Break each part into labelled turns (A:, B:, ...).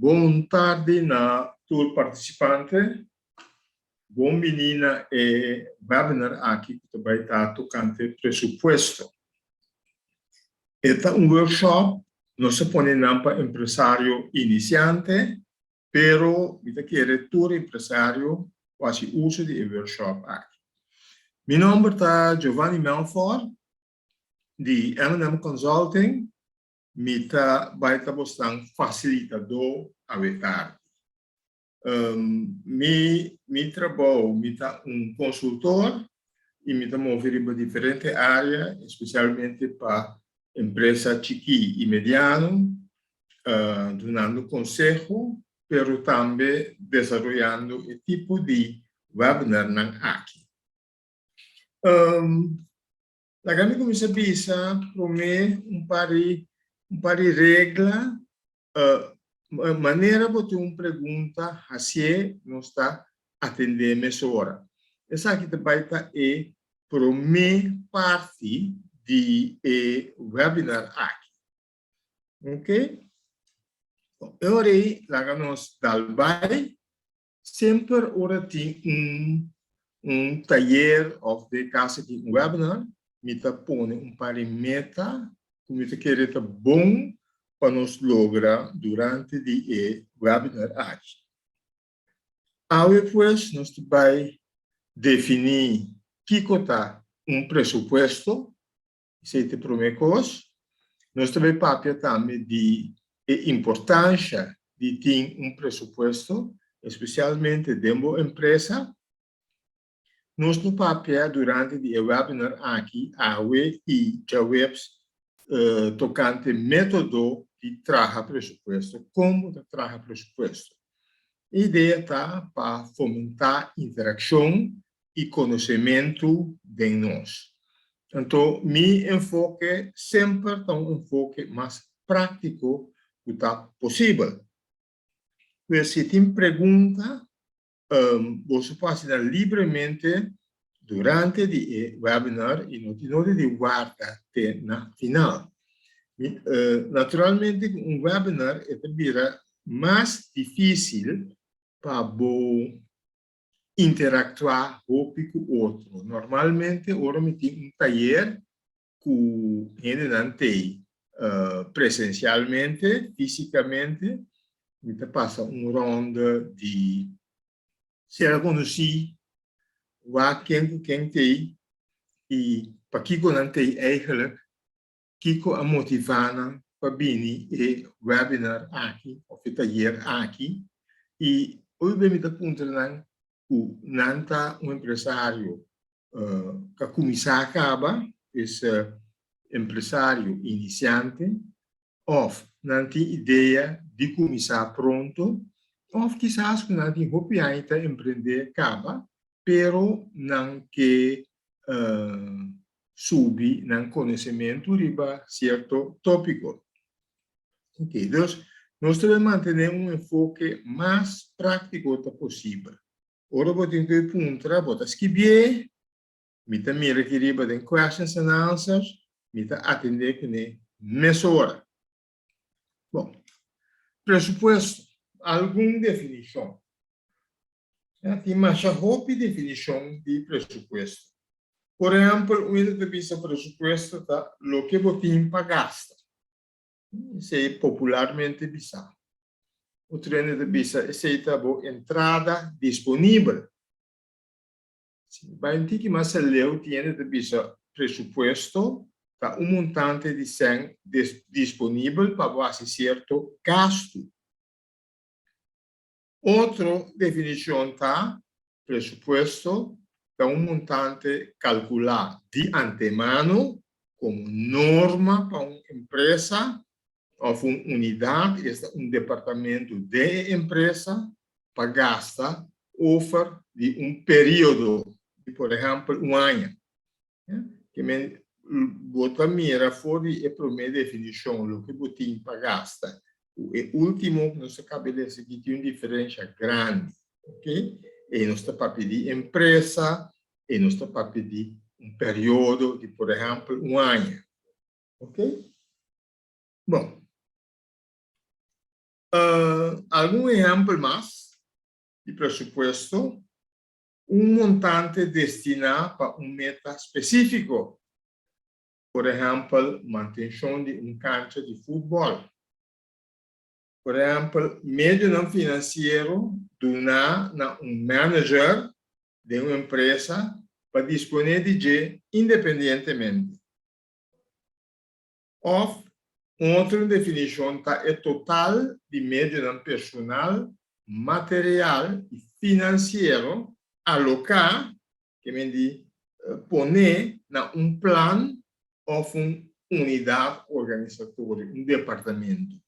A: Boa tarde na todos participante. Bom menina e webinar aqui que vai estar tocando presupuesto. Este é workshop, não se põe não para empresário iniciante, pero me quer todo empresário faz uso de workshop aqui. Meu nome é Giovanni Melfort, de M&M Consulting. Vai estar mostrando facilitador a tarde. Me trabalho, me tá consultor e me mover para diferentes áreas, especialmente para empresas chiqui e mediano, dando conselho, pero também desenvolvendo o tipo de webinar aqui. A gente começa a pensar, prometer um par de regras, maneira de ter uma pergunta, assim, não está atendendo essa hora. Essa aqui vai estar é para a minha parte de webinar aqui. Ok? Agora, lá nós vai sempre ora tem taller ou de casa de webinar, me tá pondo par de meta, como te querer tá bom para nos lograr durante o webinar aqui. Aí depois nós vai definir que está presupuesto, se te primeira coisa. Nós também papel também de importância de ter presupuesto, especialmente dentro da empresa. Nós no papel durante o webinar aqui, e já webs tocante método de trabalhar presupuesto, como de trabalhar presupuesto. A ideia está para fomentar interação e conhecimento de nós. Então, meu enfoque sempre é enfoque mais prático que está possível. Se tem pergunta, você pode fazer livremente durante o webinar e não de guardar até na final. Naturalmente, webinar é mais difícil para interactuar com o outro. Normalmente, ora me tem taller que ainda não tem presencialmente, fisicamente, me passa ronda de ser conhecido, quem tem, e para que não tem eigenlijk, que a motivar para vir e webinar aqui, ou taller aqui, e hoje me dá ponto que não está empresário que começa a acabar, esse empresário iniciante, ou não tem ideia de começar pronto, ou quizás não tem roupa de empreender acaba, pero não que subir no conhecimento riba certo tópico. Ok, então, nós devemos manter enfoque mais prático possível. Ora, vou ter que puntra, vou escrever, me mira que riba tem questions and answers, me atender que nem nessa hora. Bom, presupuesto, alguma definição. Tem mais roupa definição de presupuesto. Por exemplo, uma definição de presupuesto está o que você gasta. Isso é popularmente bizarro. O treino de bisa é a entrada disponível. Vai ter que mais leu tiene de bisa presupuesto tá montante de 100 disponível para base certo gasto. Outra definição tá presupuesto tá montante calcular de antemano como norma para uma empresa ou uma unidade, departamento de empresa, para gastar over de período, de, por exemplo, ano. Que me bota mira fora a primeira definição, o que você para gastar. O último, nós acabamos de ter uma diferença grande, ok? E nós estamos para pedir empresa, e nós estamos para pedir período de, por exemplo, ano. Ok? Bom. algum exemplo mais de presupuesto, montante destinado para meta específico. Por exemplo, manutenção de cancha de futebol. Por exemplo, meio não financeiro donar na manager de uma empresa para disponer de dinheiro independentemente. Ou outra definição é total de meio não personal, material e financeiro alocar, que me diz, poner na plano ou unidade organizatória, departamento.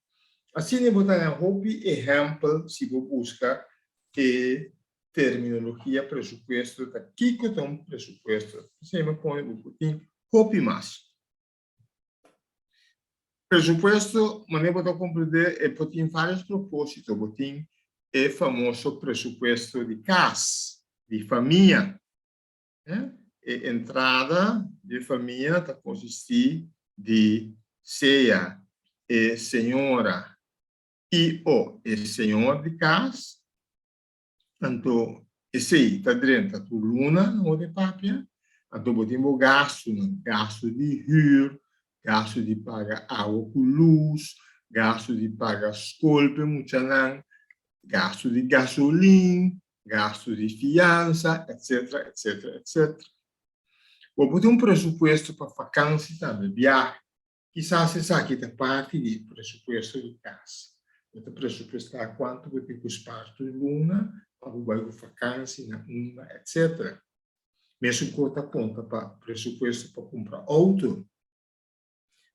A: Assim, eu vou dar um exemplo, se você busca terminologia presupuesto, aqui que tem um presupuesto, você me põe um pouquinho, mais. Presupuesto, mas eu vou compreender, tem vários propósitos, tem o famoso presupuesto de casa, de família. Entrada de família está consistir de ceia, senhora, e o senhor de casa, tanto esse aí está dentro da luna ou de papia, então podemos gasto de rir, gasto de pagar água com luz, gasto de pagar escola, gasto de gasolina, gasto de fiança, etc, etc, etc. Vou ter presupuesto para vacância também, viagem. Quizás essa aqui é parte do presupuesto de casa. Você pressupostar quanto vai ter que custar de luna, para o bairro vacância, etc. Mesmo conta para presupuesto para comprar auto.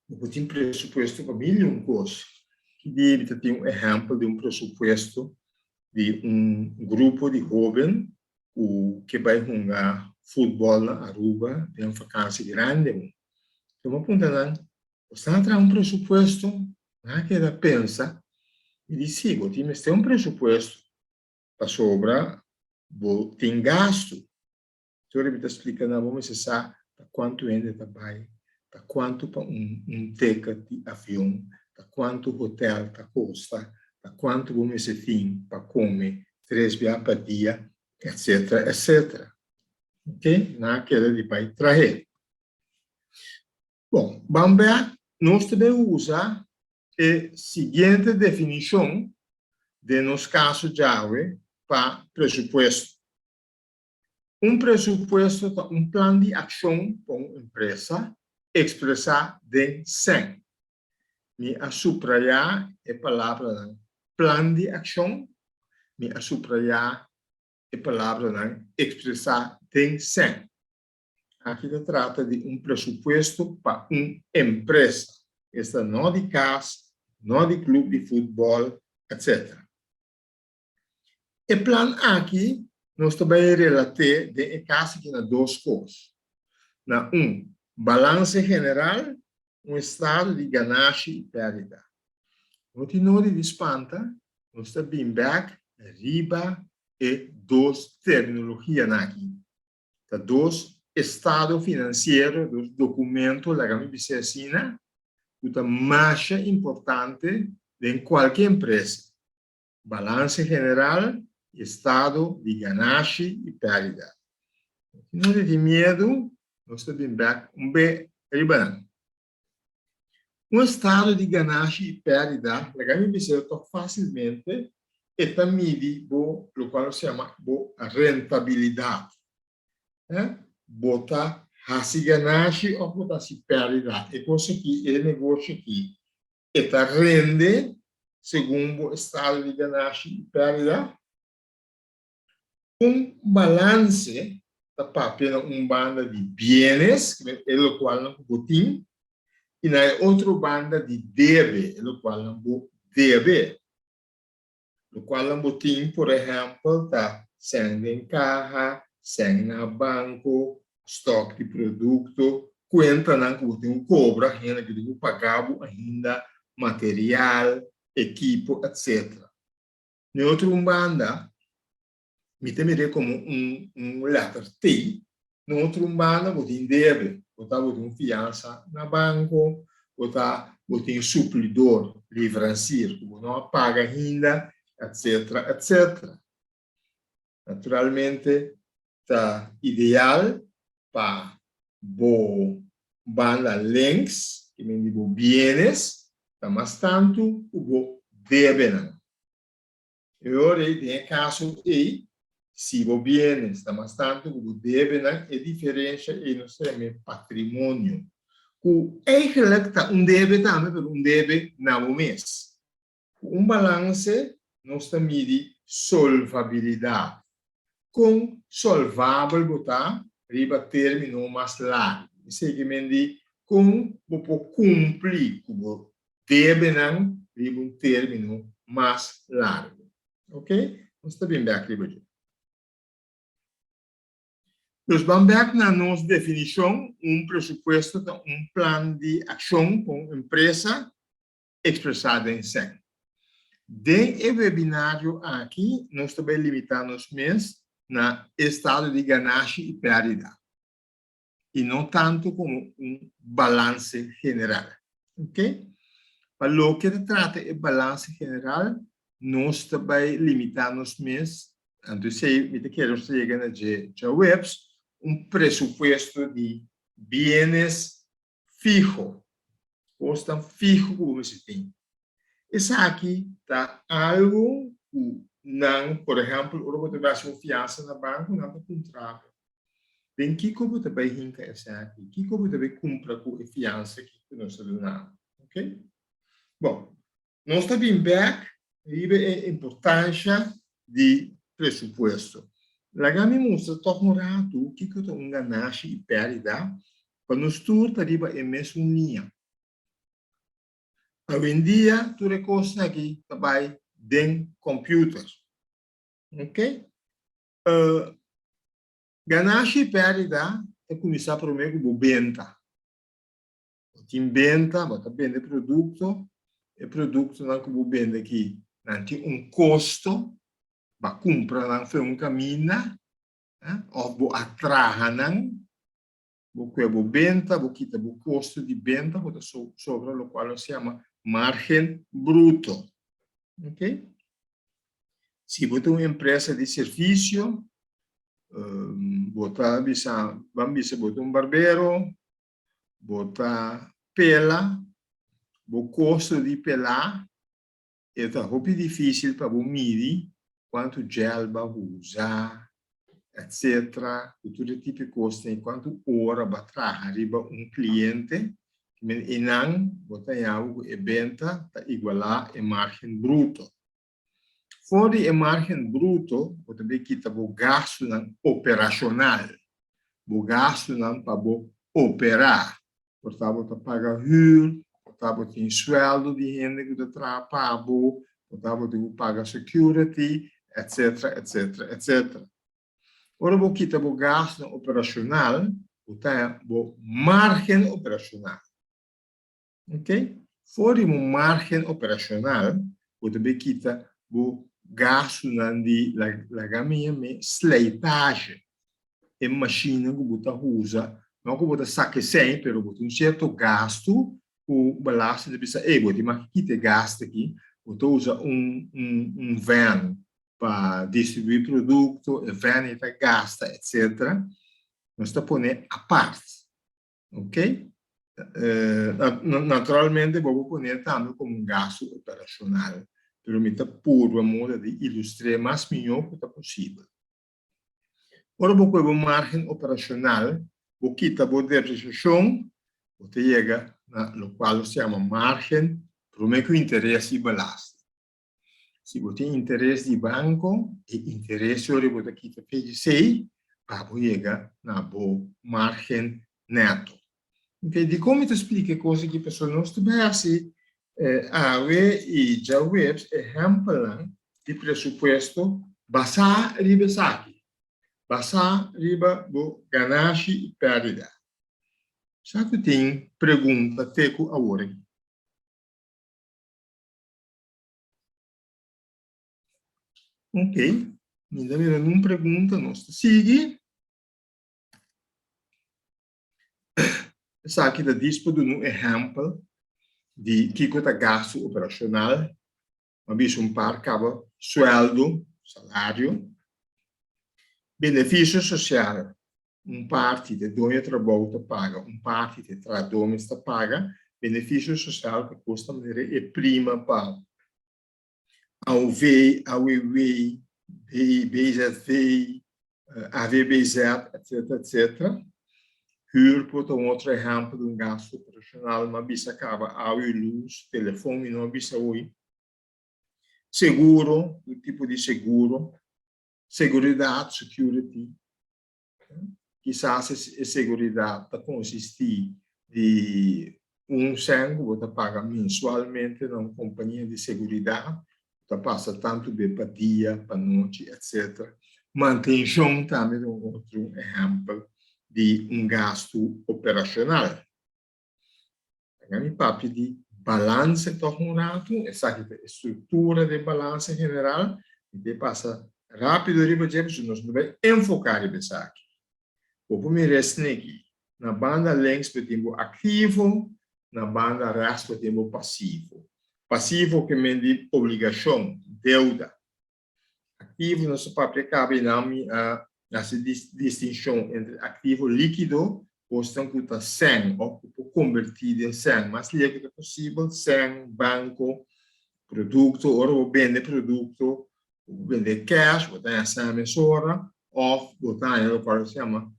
A: Você tem presupuesto para milhões de coisas. Que deve ter exemplo de presupuesto de grupo de jovens que vai jogar futebol na Aruba, tem uma vacância grande. Então, apontando, você tem presupuesto, que ela pensa, e diz, sim, você tem presupuesto para sobra, tem gasto. Então, ele está explicando, vamos saber quanto ainda trabalha, quanto para ticket de avião, quanto hotel custa, quanto vamos fim para comer, 3 vezes por dia, etc, etc. Ok? Naquela de vai trazer. Bom, vamos ver, nós também usamos a seguinte definição de nosso caso Java para presupuesto. Presupuesto é plano de ação para uma empresa expressar de 100. Me a subrayar a palavra plano de ação, me a subrayar a palavra expressar de 100. Aqui se trata de presupuesto para uma empresa. Esta não de casa, não de clube de futebol, etc. O plano aqui, nós também relatamos de casa que nas duas coisas. Na balanço geral, estado de ganância e perda. No tenor de espanta, nós também back, riba e duas terminologias aqui. Tá dois estado financeiro dos documentos da Gambia Sina, é mais importante de qualquer empresa. Balanço geral, estado de ganância e perda. Não de medo, nós também back B riba. Estado de ganância e perda, a Gambia toca facilmente e também mede o qual se chama a rentabilidade. Botar se ganância ou botar se perda. E coisa que é negócio aqui. Está rende, segundo o estado de ganância e perda, balance da papel banda de bienes, que é o qual não botim, e na outra banda de deve, o qual não deve. O qual não botim, por exemplo, está sendo em carro, sem na banco, estoque de produto, conta que você cobra, ainda que você pagar ainda material, equipo, etc. Na outra banda, me temerei como letter T, na outra banda, você deve, você fiança na banco, você suplidor, livrancier, você não paga ainda, etc, etc. Naturalmente, está ideal para bo banda links, que me digo bienes, está mais tanto o bo debem. E ora, tem caso aí, se o bienes está mais tanto o debem, é diferença e não sei patrimônio. O eigenlijk está debe também, mas debe não mês. Balance nós está mede solvabilidade. Com solvável botar riba termino mais largo. Seguimento com o cumprir o deve não riba termino mais largo. Ok? Nós está bem back riba. Nós vamos back na nossa definição, pressuposto, plano de ação com empresa expressado em 100. Dentro do webinário aqui, nós também limitamos mês na estado de ganância e perda. E não tanto como balance general. Ok? Para o que trata de balance general, nós também limitamos mês, então, se me quero chegar na webs, pressuposto de bienes fijo. Custa fijo como se tem. Essa aqui está algo que não, por exemplo, o robô vai fazer fiança na banco, não para contrato. Tem que como também rinca essa aqui, que como também cumpra com a fiança que nós estamos dando, ok? Bom, nós estamos back e a importância de pressuposto. La gama mostra torno rato que eu estou enganando e perda, quando nós turta riba é mesmo linha. Hoje em dia, tu recursos aqui também dentro computer. Ok? Ganância e perda é começar primeiro com venda. Você venda, você vende produto, e produto não que você vende aqui, não tem custo, para comprar não foi caminho, ou você atraha não, você venda, você quita o custo de venda, sobre o qual se chama margem bruto. Ok? Se você tem uma empresa de serviço, vamos botar barbeiro, botar pela, o custo de pelar, é muito difícil para você medir quanto gel vai usar, etc. Todo tipo de custo, quanto hora vai trabalhar cliente, e não, botar algo e venda, igualar a margem bruto. Fora a margem bruto, você também quita o gasto operacional. O gasto para operar. Portanto, você paga HUL, portanto, tem sueldo de gente que você trabalha, portanto, você paga security, etc, etc, etc. Ora, você quita o gasto operacional, você tem a margem operacional. Ok? Fora a margem operacional, você também quita o gasto de slatagem. É máquina que você usa, não que você saque sem, mas você tem um certo gasto, o balanço de pessoa, você tem gasto aqui, você usa van para distribuir produto, o van gasta, etc. Nós está pondo a parte, ok? Naturalmente, vou poner também como gasto operacional, pero me está puro a modo de ilustrar mais melhor que possível. Ora, você tem margem operacional, você quita a depreciação, você chega no qual se chama margem, primeiro que interesse e balanço. Se você tem interesse de banco, e interesse ora você quita PGC, para você chegar na boa margem neto. Ok, de como te explica coisa que a pessoa não está assim, e já web exemplo de pressuposto baseado em aqui. Passar riba do ganância e perda. Já que tem pergunta, teco a hora. Ok. Ainda não pergunta, nós sigue. Essa aqui está disponível um exemplo de que é gasto operacional mas um par acaba sueldo, salário, benefício social, parte de dono trabalho paga, parte de trabalho está paga, benefício social que custa maneira é prima para ao V, ao EV, BZV, AVBZ, etc, etc. Huur por um outro exemplo de gasto operacional, mas bisa acaba ao luz, telefone, não bisa oi. Seguro, o tipo de seguro, seguridade, security. Quizás a seguridade consiste de sangue, você paga mensualmente numa companhia de seguridade, você passa tanto de para dia, para noite, etc. Manutenção também é outro exemplo de gasto operacional. Tem papo de balanço tornado, essa estrutura de balanço geral, e passa rápido e nós não vamos enfocar isso aqui. Vou me restar aqui. Na banda length temos ativo, na banda resto temos passivo. Passivo que mede obrigação, deuda. Ativo nosso papel cabe nessa distinção entre ativo líquido, ou estão que está sem, ou convertido em sem, mais líquido possível, sem banco, produto, ou vende produto, vende cash, botar essa emissora, ou botar o que se chama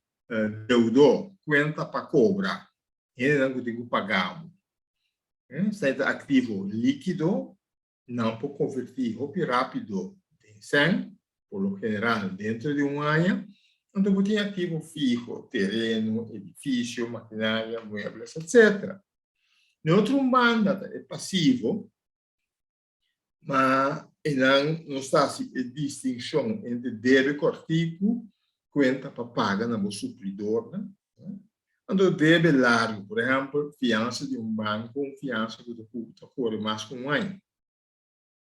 A: deudor, conta para cobrar, ele não tem que pagar. Está ativo líquido, não para convertir rápido em 100, por lo general, dentro de um ano, então você tem ativo fixo, terreno, edifício, maquinária, muebles, etc. No outro banda é passivo, mas não está a distinção entre débito cortico, conta para pagar no supridor, né? Quando deve largo, por exemplo, fiança de banco, fiança que corre mais que um ano.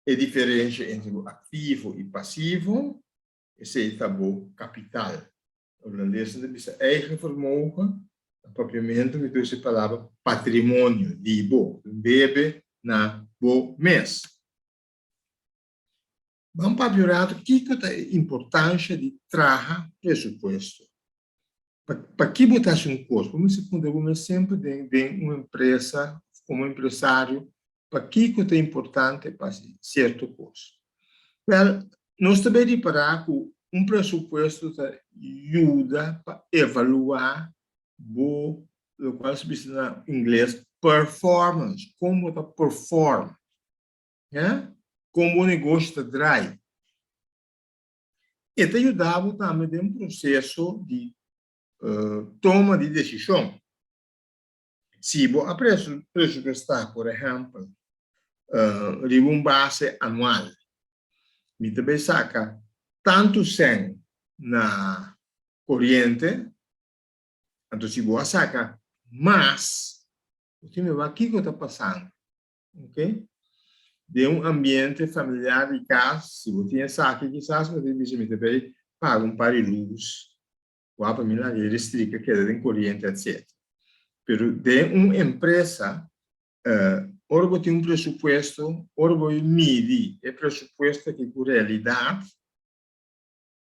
A: A diferença entre o ativo e passivo, esse é o capital. O holandês diz eigen vermogen, propriamente me trouxe a palavra patrimônio, dibo, deve na bo mês. Vamos para o que é a importância de trazer pressuposto. Para que botar um custo? Como sempre tem uma empresa, como empresário, para que é importante para certo custo? Nós também reparar que pressuposto ajuda para avaliar o qual se diz em inglês performance, como está performa, como o negócio está drive. E te ajudava também em processo de toma de decisão. Se você pressupostar, por exemplo, de base anual, me também saca tanto sem na corrente, então se você saca mais, você me vai, o que está passando? Ok? De ambiente familiar de casa, se você saca, quizás você me também paga par de luz, o para mim é restrita, que é de corrente, etc. Pero de uma empresa, ora você tem pressuposto, ora você mide o pressuposto que por realidade,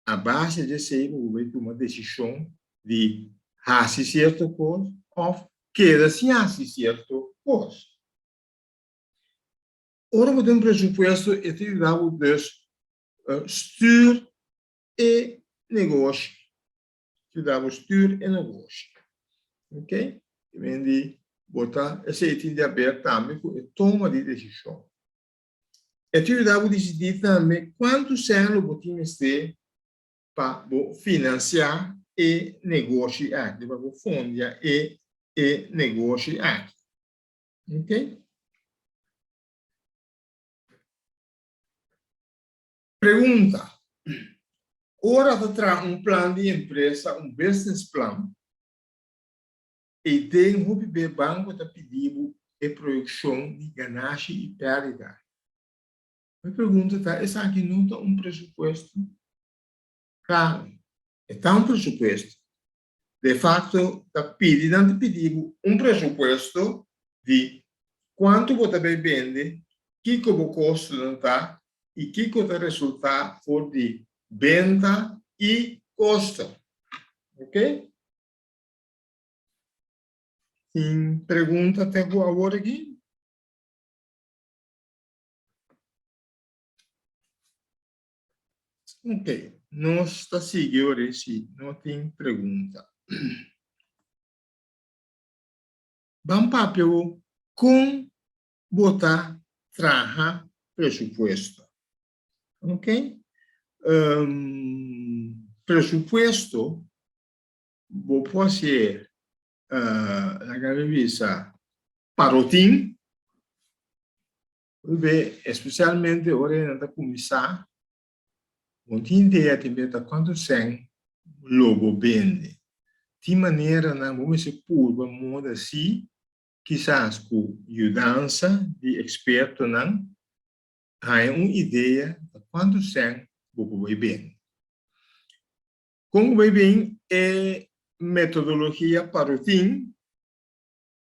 A: a base de ser uma decisão de fazer certo coisa ou queda sem fazer certo coisa. Ora você tem pressuposto e te ajuda a stuur e negócio. Te dá o stuur e negócio. Ok? Quindi, botar esse item de aberto também com toma de decisão. E te ajuda a decidir também quanto serve o time este para financiar e negociar, para fundir e negociar. Ok? Pergunta. Ora de trazer plano de empresa, business plan, e tem um banco de pedido e projeção de ganância e perda. A pergunta está, essa aqui não está presupuesto? Claro, está presupuesto. De facto, está pedindo presupuesto de quanto você vai vender que o custo não está e que o resultado for de venda e custo. Ok? Tem pergunta até agora aqui? Ok. Nós está seguindo, se não tem pergunta. Vamos para com botar traja presupuesto. Ok? Presupuesto, vou fazer na revista parotim, especialmente ora na começar, não tem ideia de quanto sem logo vende. De maneira, não vamos se pôr modo assim, quizás com ajudança de experto, não, há uma ideia de quanto sem vai bem. Como vai bem é metodologia para o fim,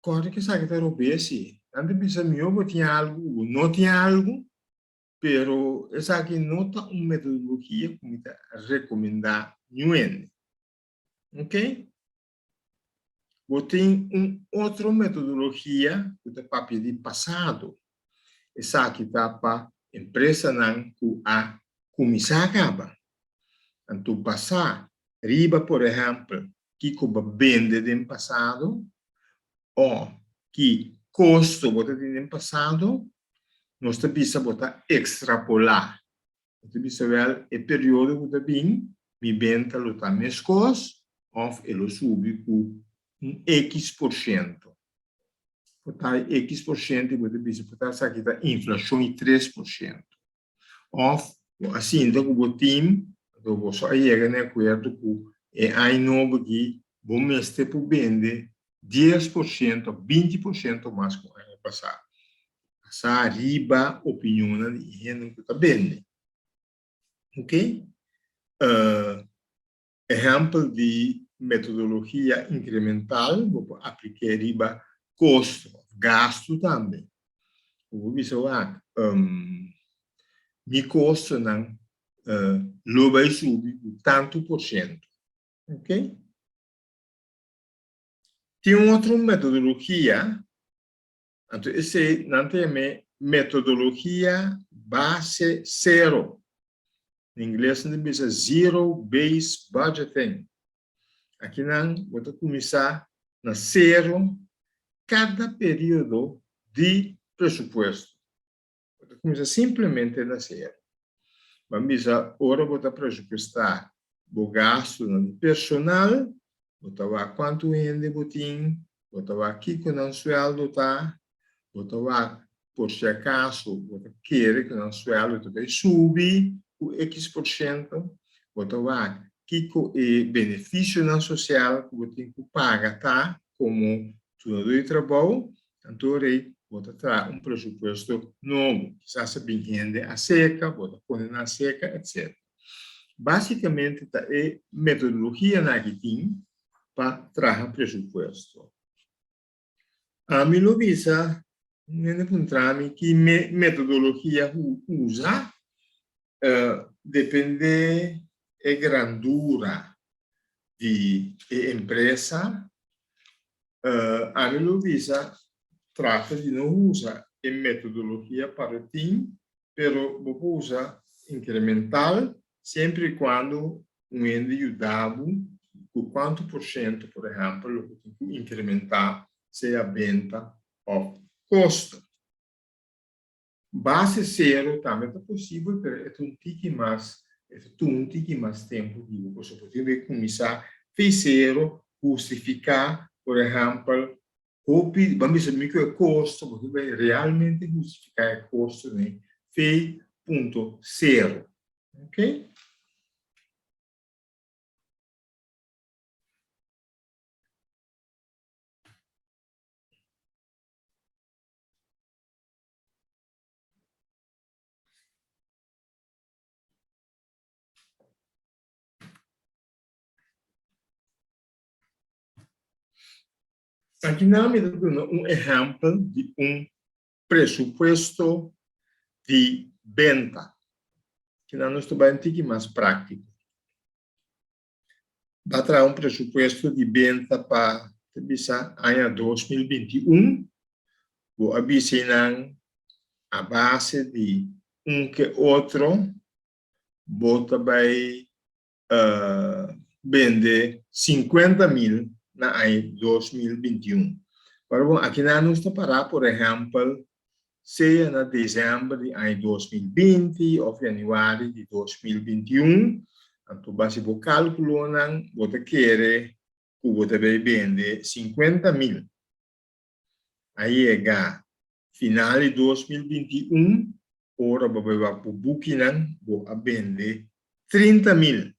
A: corre que sabe que está obese. Antes pensa meu tinha algo, não tinha algo, pero essa aqui não está uma metodologia que me recomendar nenhum. Ok? Vou ter outra metodologia que é para pedir passado. Essa aqui está para empresa não que a começar acaba. Então passar riba, por exemplo, que como vende no passado ou que custo você tem no passado, nós temos botar extrapolar. Nós temos ver o período que está bem, me venda lutar mais cos, ou ele sube com X%. Botar X% e você precisa botar essa aqui da inflação em 3%. Ou assim, então o time do só aí é né acordo com aí novo que bom mês por vender 10%, 20% mais que o ano passado. Essa riba opinião de gente que está vendo. Ok? Exemplo de metodologia incremental, vou aplicar riba custo, gasto também. Vou ver me custo não lo vai subir tanto por cento. Ok? Tem outra metodologia, então esse não tem metodologia base zero. Em inglês não diz zero base budgeting. Aqui não, vou começar na zero cada período de pressuposto. Vou começar simplesmente na zero. Vamos agora vou pressupostar o gasto no personal, vou ver quanto rende botim, vou ver aqui que o sueldo está, vou ver por se acaso vou querer que o sueldo também subi o X%, vou ver que o benefício não social que você tem que pagar, tá? Como tudo de trabalho, então aí vou trazer presupuesto novo, quizás se bem rende a seca, vou pôr na seca, etc. Basicamente, é metodologia na que tem para trazer presupuesto. A mim lo visa, não encontramos que metodologia usa, depende da grandura de empresa, a mim lo visa trata de não usar a metodologia para o time, pero vou usar incremental sempre e quando um ende ajudado com quanto por cento, por exemplo, incrementar se a venda ou custo. Base zero também é possível, mas é um tique mais tempo que você pode começar a zero, justificar, por exemplo, vamos dizer que o custo, você vai realmente justificar o custo, né? Fei ponto zero. Ok? Aqui na medida um exemplo de presupuesto de venda, que não nos trabalha mais prático. Vai trazer presupuesto de venda para o ano 2021, vou avisar a base de que outro, bota vai vender 50.000 no ano 2021. Agora, aqui não está para, por exemplo, seja em dezembro de ano 2020 ou janeiro de 2021, então, base o cálculo, você quer que você vai vender 50.000. Aí é final de 2021, ora você vai para o booking, vai vender 30.000.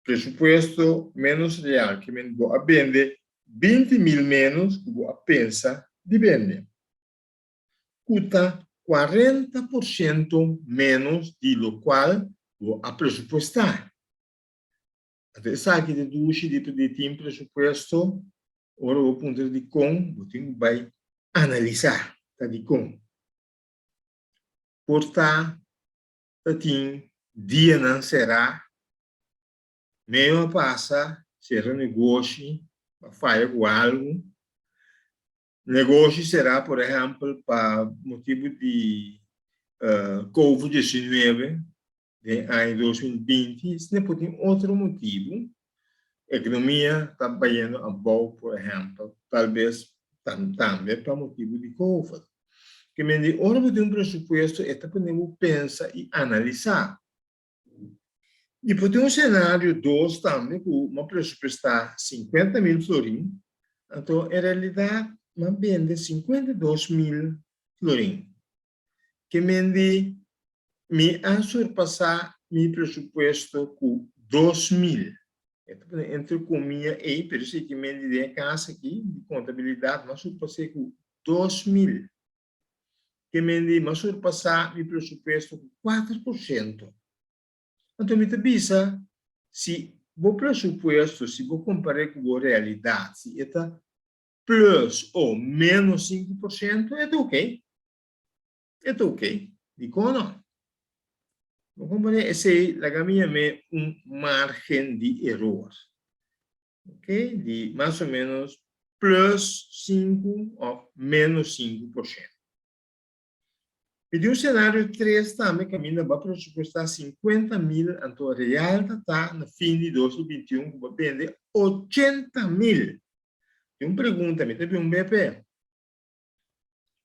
A: Presupuesto menos real, que vai vender 20.000 menos que você pensa de vender. Custa 40% menos de lo qual a presupuestar. Até sabe que de tem presupuesto, ora o ponto de com, você vai analisar, tá de com. Portanto, tem dia não será, meio passa, será negócio, vai com algo. Negócio será, por exemplo, para motivo de Covid-19, de ano 2020, isso não pode ter outro motivo. A economia está indo a bom, por exemplo, talvez também para motivo de Covid. Que me diz, ora de presupuesto, é para podemos pensar e analisar. E pode ter cenário 2 também, que uma presupuestar 50.000 florins, então, em realidade, uma vende 52.000 florins. Que me diz, me a surpassar meu presupuesto com 2.000. Entre comillas, pero se que me diz a casa aqui, de contabilidade, mas surpassei com 2.000. Que me diz, mas surpassar meu presupuesto com 4%. Então, me avisa, se o presupuesto, se vou comparar com a realidade, se está plus ou menos 5%, é ok. É ok. Digo, não. Como esse la minha é margem de erro, ok? De mais ou menos plus 5 ou menos 5%. E de cenário 3 também caminha para presupuestar 50.000, então a real está no fim de 2021 vai vender 80.000. E pergunta, me teve BP.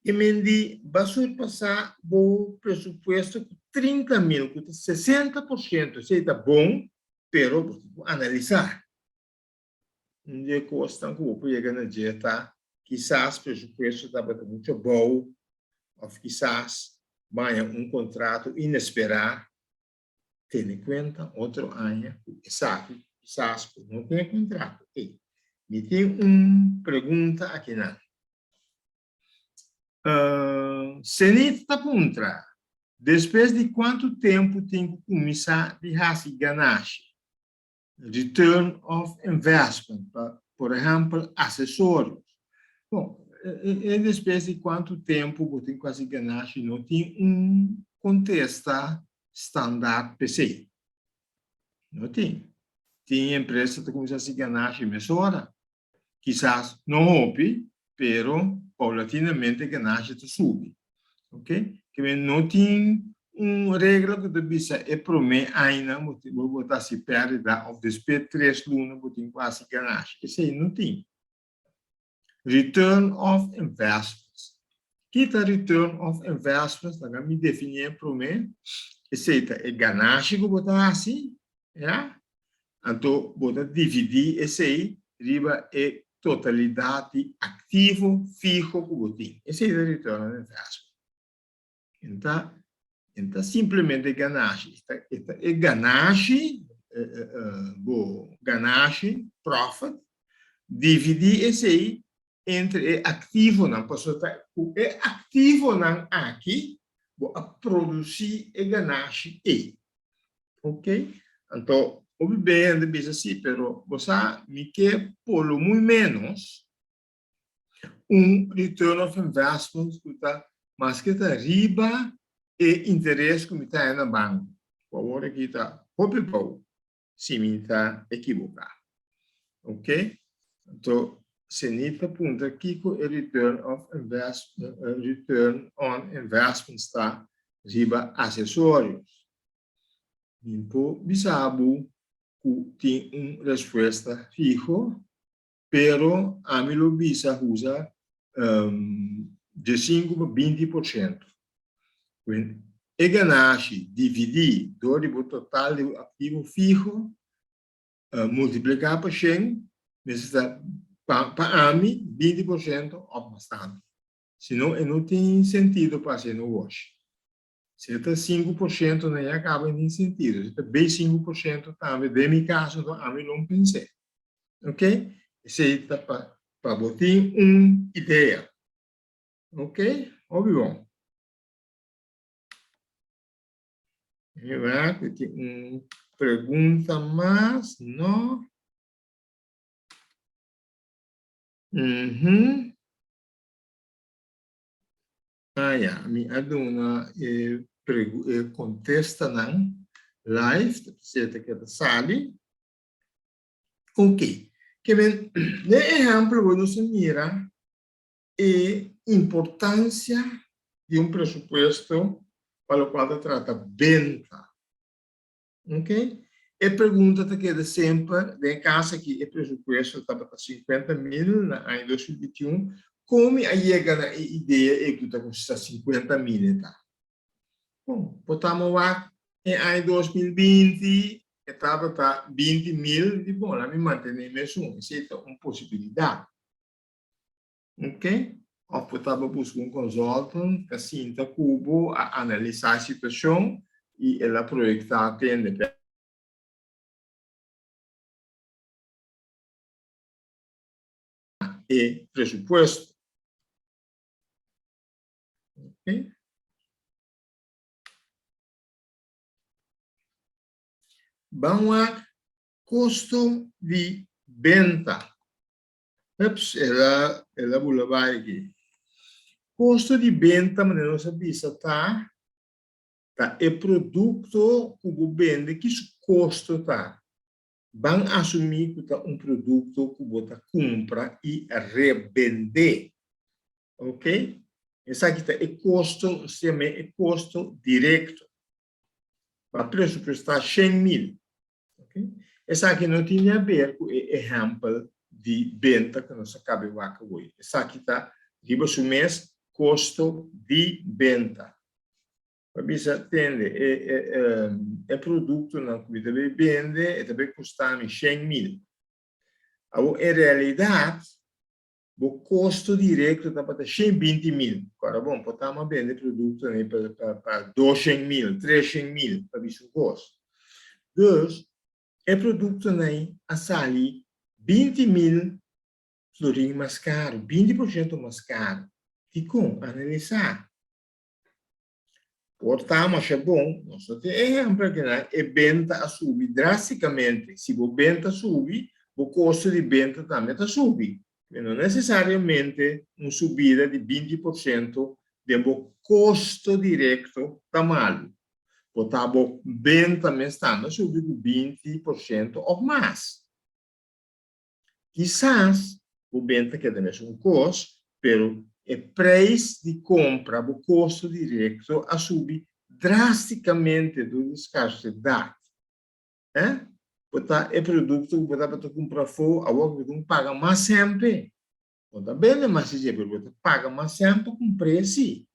A: E me diz, vai surpassar o presupuesto com 30.000, com 60%. Isso está bom, pero analisar. De costa que vou chegar na dieta, quizás o presupuesto estava muito bom, ou quizás vai contrato inesperado, tendo em conta outro ano, exato, quizás não tem contrato. Me tem uma pergunta aqui não. Senita Puntra, depois de quanto tempo tem que começar a fazer ganagem? Return of investment, por exemplo, acessórios. Bom, depois de quanto tempo você tem que fazer ganagem? Não tem contexto standard PC. Não tem. Tem empresa que começa a fazer ganagem mais hora. Quizás não houve, pero paulatinamente a ganagem está subindo. Ok? Que não tem regra que devia é para mim ainda vou botar se perde ou depois 3 lunas vou ter quase ganagem. Isso aí não tem. Return of investments. Que é return of investments? Agora me definir para mim. Isso aí é ganagem que eu botar assim, né? Então vou dividir isso aí, riba é totalidade ativo fijo que eu tenho. Esse é o return of investment. Então, simplesmente ganagem. É ganagem, profit, dividir esse aí entre ativo, não posso é ativo não aqui, vou produzir e ganagem e. Ok? Então, obviamente, diz assim, pero você me quer polo muito menos return of investment que está mas que está riba e interesse que está na banco. Por favor, aqui está, hope se me está equivocado. Ok? Então, se nita punta aqui que o return on investment está riba acessórios. Então, bisabu que tem resposta fijo, pero a mim lo bisa usa de 5 para 20%. E ganasci dividir o total do ativo fijo, multiplicar por 100, para mim, 20% ou bastante. Senão, não tem sentido para ser no wash. Se está 5%, não acaba em sentido. Se está bem 5%, também, de meu caso, então, a mim não pensei. Ok? Isso aí está para botar uma ideia. Ok? Óbvio. Eu tenho uma pergunta mais, não? Ja, mi aduna contesta nan live, siete che sali. Ok, che ben, ne esempio voi non si mira e importancia di un presupuesto para lo quale tratta venta. Ok? E pergunta che sempre, in casa che il presupuesto sta per 50.000 nel 2021, come chega na ideia e que está custando 50.000, tá? Bom, botamos lá em 2020, estava para 20.000, e bom, lá me mantém mesmo, isso é uma possibilidade. Ok? Ou botava buscar um consultant, que assim, tá cubo, a analisar a situação e ela projetar atende e presupuesto. Ok? Vamos a custo de venta. Ups, ela vai aqui. Custo de venta, mas não sabia se tá é produto que o vende, que custo tá. Vão assumir que tá produto que você compra e revender. Ok? Essa aqui tá é custo, se chama custo direto. Para preço está 100.000. Okay? Essa aqui não tinha a ver com o exemplo de venda que nós acabamos de ver hoje. Essa aqui está, riba mês, custo de venda. Para você entender, é produto que você vende e também custa 100.000. Em realidade, o custo direto está para 120.000. Agora, bom, podemos vender produto para 200.000, 300.000, para isso custo. Então, o produto a sair 20.000 florinhos mais caro, 20% mais caro. E como analisar? Portanto, é bom, nós temos exemplo que a venda sube drasticamente. Se a venda sube, o custo de venda também está subindo. Não necessariamente uma subida de 20% do custo direto está mal. Portanto, a venda também está subindo 20% ou mais. Quizás, o venda que tem um custo, mas o preço de compra, o custo direto, a subir drasticamente do escassidade. Portanto, é produto que você pode comprar fora, agora você paga mais sempre. Portanto, bem, mas se você paga mais sempre com preço.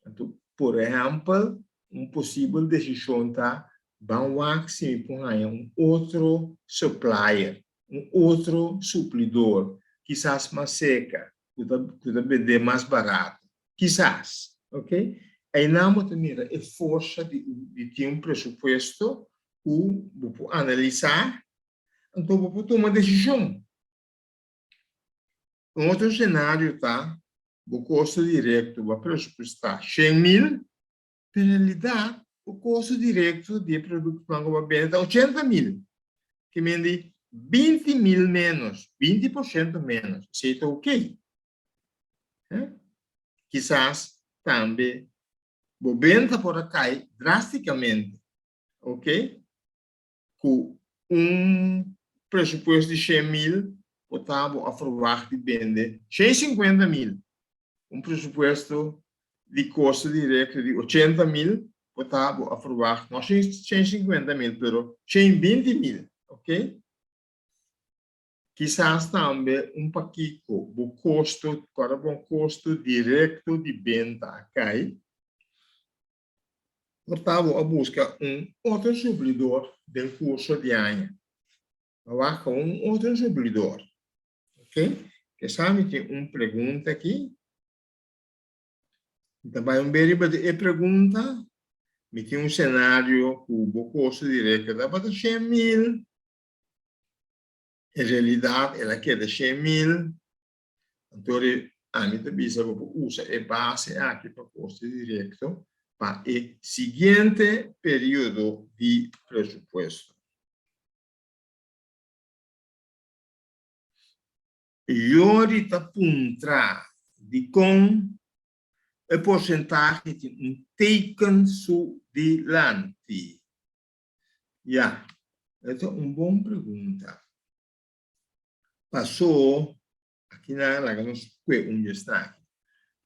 A: Então, por exemplo, uma possível decisão está, vamos se põe um outro supplier, um outro suplidor, quizás mais seca, que vender mais barato, quizás, ok? Aí não maneira é força de ter um presupuesto, vou analisar, então vou tomar uma decisão. Um outro cenário tá, o custo direto vai pressupostar 100.000, na realidade, o custo direto de produto que vai vender é 80.000, que vende 20.000 menos, 20% menos. Isso é ok. Quizás também, o venda por cai drasticamente, ok? Com presupuesto de 100.000, estava a aprovar de vender 150.000. Presupuesto de custo direto de 80.000, estava a aprovar, não 150.000, mas 120.000, ok? Quizás também pouquinho, o custo, para o custo direto de venda cai, estava a buscar outro supridor do curso de ano. Agora, com outro supridor, ok? Que sabe, tem uma pergunta aqui. Então, vai de pergunta, me tem cenário com o custo direto da 100.000. Em realidade, ela quer 100.000. Então, a minha bisa usa a base aqui para o custo direto para o seguinte período de presupuesto. E ahorita apontar de com a porcentagem de teken delante. Já, essa é uma boa pergunta. Passou, aqui na nós onde está,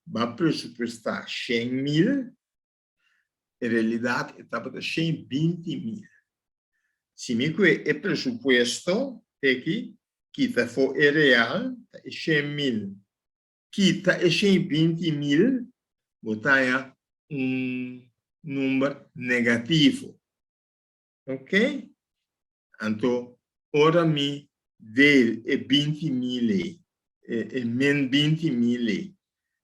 A: vai pressupostar 100.000, em realidade, estava de 120.000. Se me é pressuposto, aqui, que for real, é 100.000. Que é 120.000, botar número negativo. Ok? Então, ora me dele é 20.000, é menos 20.000.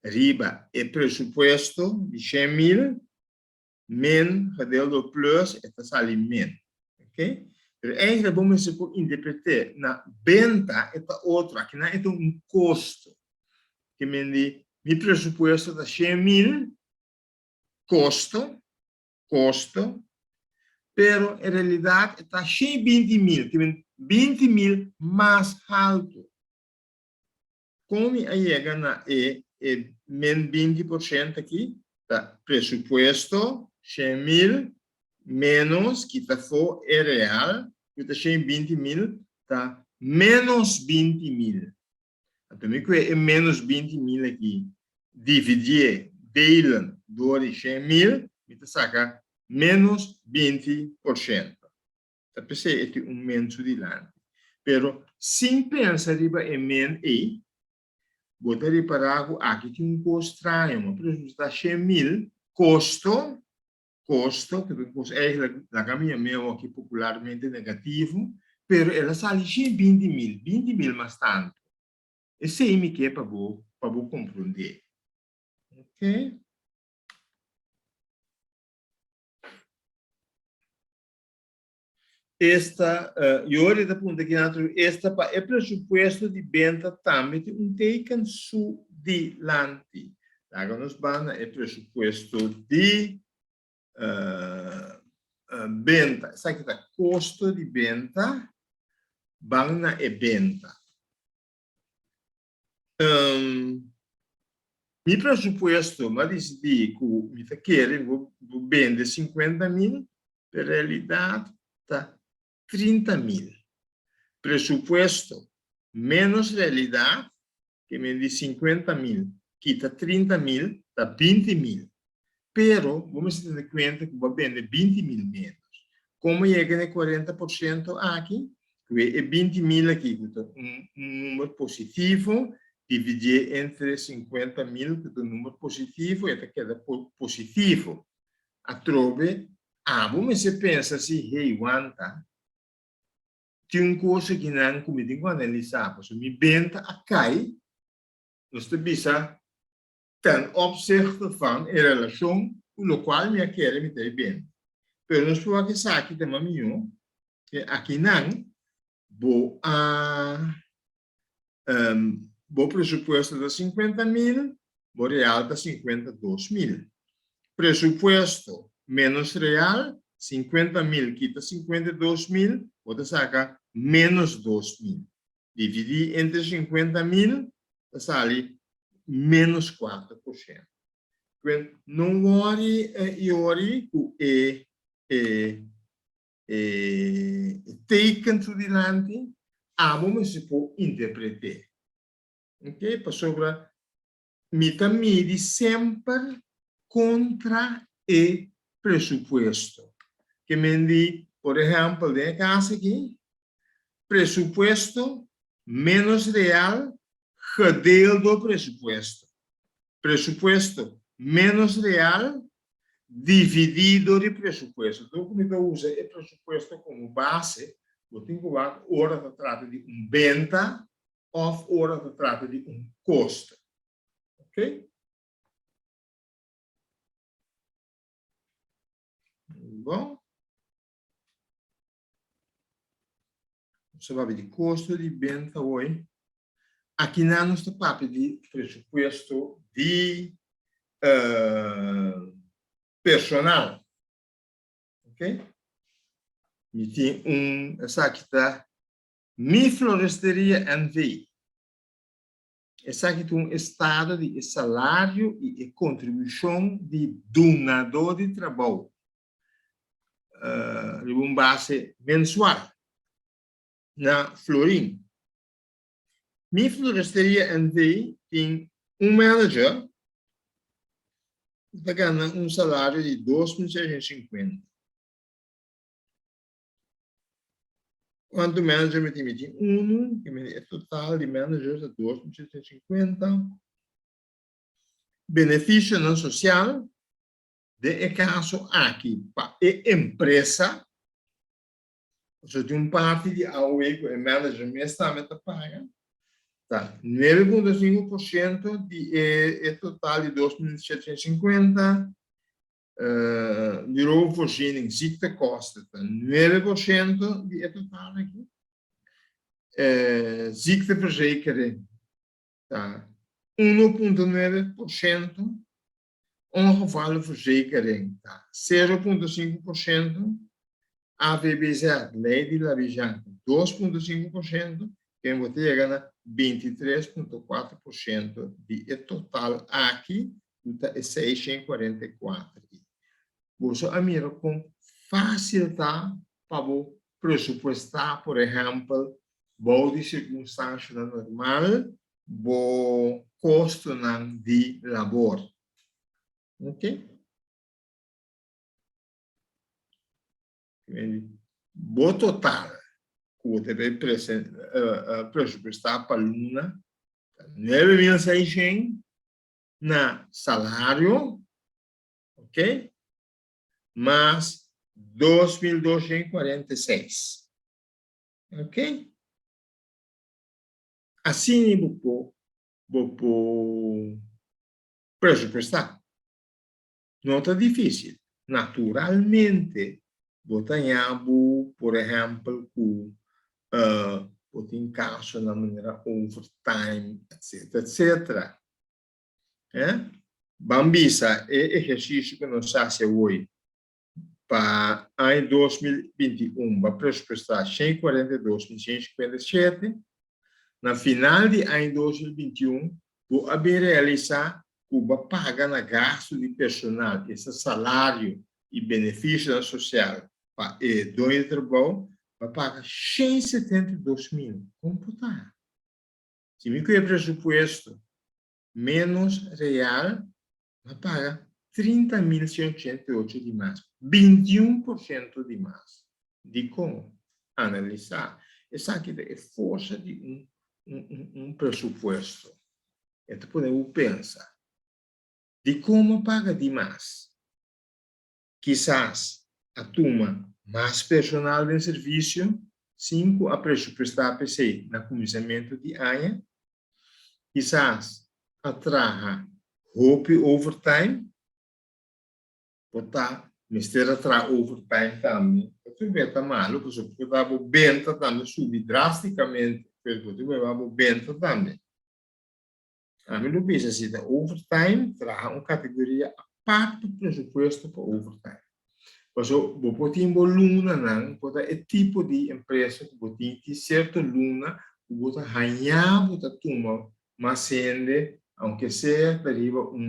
A: Riba é pressuposto de 100.000, men gedeeld plus, é sali men. Ok? Eigenlijk vamos interpretar na venda é outra, aqui não é custo. Que me presupuesto da 100.000, custo, pero em realidade está 120.000, que 20.000 mais alto. Como chega na menos 20% aqui, tá presupuesto 100.000 menos que for real, que está 120.000, tá menos 20.000. Então, é menos 20.000 aqui. Dividir, delen, door 100.000, você saca menos 20%. Então, esse é um menso de lá. Pero, sem pensar em men e, botar reparar aqui tem um custo estranho. Por exemplo, está 100.000, custo, que é a caminha meu aqui popularmente negativo, pero ela sai 120.000, 20.000 mais tanto. Esse aí me quer para vou compreender. Ok? Esta, eu olho da ponta aqui esta é pressuposto de venda também um teken su dilante. Agora nós vamos é pressuposto de venda. Sabe que está custo de venda, vamos na venda. Mi presupuesto, ma decidi que mi quer vou vender 50.000, na realidade está 30.000. Presupuesto menos realidade, que me diz 50.000, quita 30.000, está 20.000. Pero, vamos ter conta que vou vender 20.000 menos. Como chega de 40% aqui, é 20.000 aqui, um número positivo, dividir entre 50.000, que é um número positivo, e até queda positivo. A trove, vamos pensar assim, hey, wanta, tem uma coisa que não comigo com analisar, porque me venda a cai, nós bisa ten opzichte van in relação com o qual me quer me ter bem. Pero nós podemos pensar aqui também, que aqui não, vou presupuesto de 50.000, vou real de 52.000. Presupuesto menos real, 50.000 quita 52.000, vou sacar menos 2.000. Dividir entre 50.000, sai menos 4%. Não worry iori que teken to dilante, amo se può interpretare. Ok? Per sopra, midi sempre contra e presupuesto. Que me di, por ejemplo, de casa aqui, presupuesto menos real gedeeld door presupuesto. Presupuesto menos real dividido de presupuesto. Então, como eu uso o presupuesto como base, eu tenho que ver hora que trata de venda ou hora que trata de custo. Ok? Bom. Você vai ver de custo de venda hoje. Aqui na nossa parte de presupuesto de personal. Ok? E tem essa aqui está, Mi Floresteria NV. Essa aqui tem estado de salário e contribuição de donador de trabalho. De uma base mensual. Na Florim. Mi Floresteria NV tem manager que ganha salário de 2.650. Quanto manager me tem que é total de managers é 2.650. Benefício não social, de caso aqui, para a empresa, você tem parte de AOE que o manager me está paga, tá? 9,5% de total de 2.750. Bureauvoorziening, ziektekosten, 9% die totaal aqui. Ziekteverzekering, 1,9%. Ongevallenverzekering, 0,5%. AVBZ, Lei de Labijan, 2,5%. Quem você ganha 23,4% de total aqui, é 644. Você mira com facilidade para pressupostar, por exemplo, boa de circunstância normal, bom custo de labor. Ok? Bom total, que você deve pressupostar para a aluna, 9.600 na salário, ok? Mas 2.246. Ok? Assim, vou pressupostar. Não está difícil. Naturalmente, vou ter, por exemplo, vou ter caso na maneira overtime, etc. Bambisa é exercício que nós fazemos hoje. Para ano 2021, vai pressupostar 142.157. Na final de ano 2021, vou realizar Cuba paga na gasto de personal, esse salário e benefício social para o dono de trabalho, vai pagar 172 mil. Computar. Se me quer pressuposto menos real, vai pagar 30.188 de mais, 21% de mais. De como analisar? Essa aqui é força de pressuposto. Então, podemos pensar de como paga de mais. Quizás a turma mais personal de serviço, 5 a pressupostar PC no começamento de ano. Quizás a traga roupa overtime, botar mister atra overtime também. Eu vejo tá malo, porque eu dava benta também subir drasticamente, porque eu dava benta também. A mim não pensa assim, overtime traz uma categoria a parte do presupuesto para overtime. Mas eu vou ter uma luna, não, porque é tipo de empresa que vou ter certa luna, que vou ganhar, vou ter turma, mas sendo aunque seja para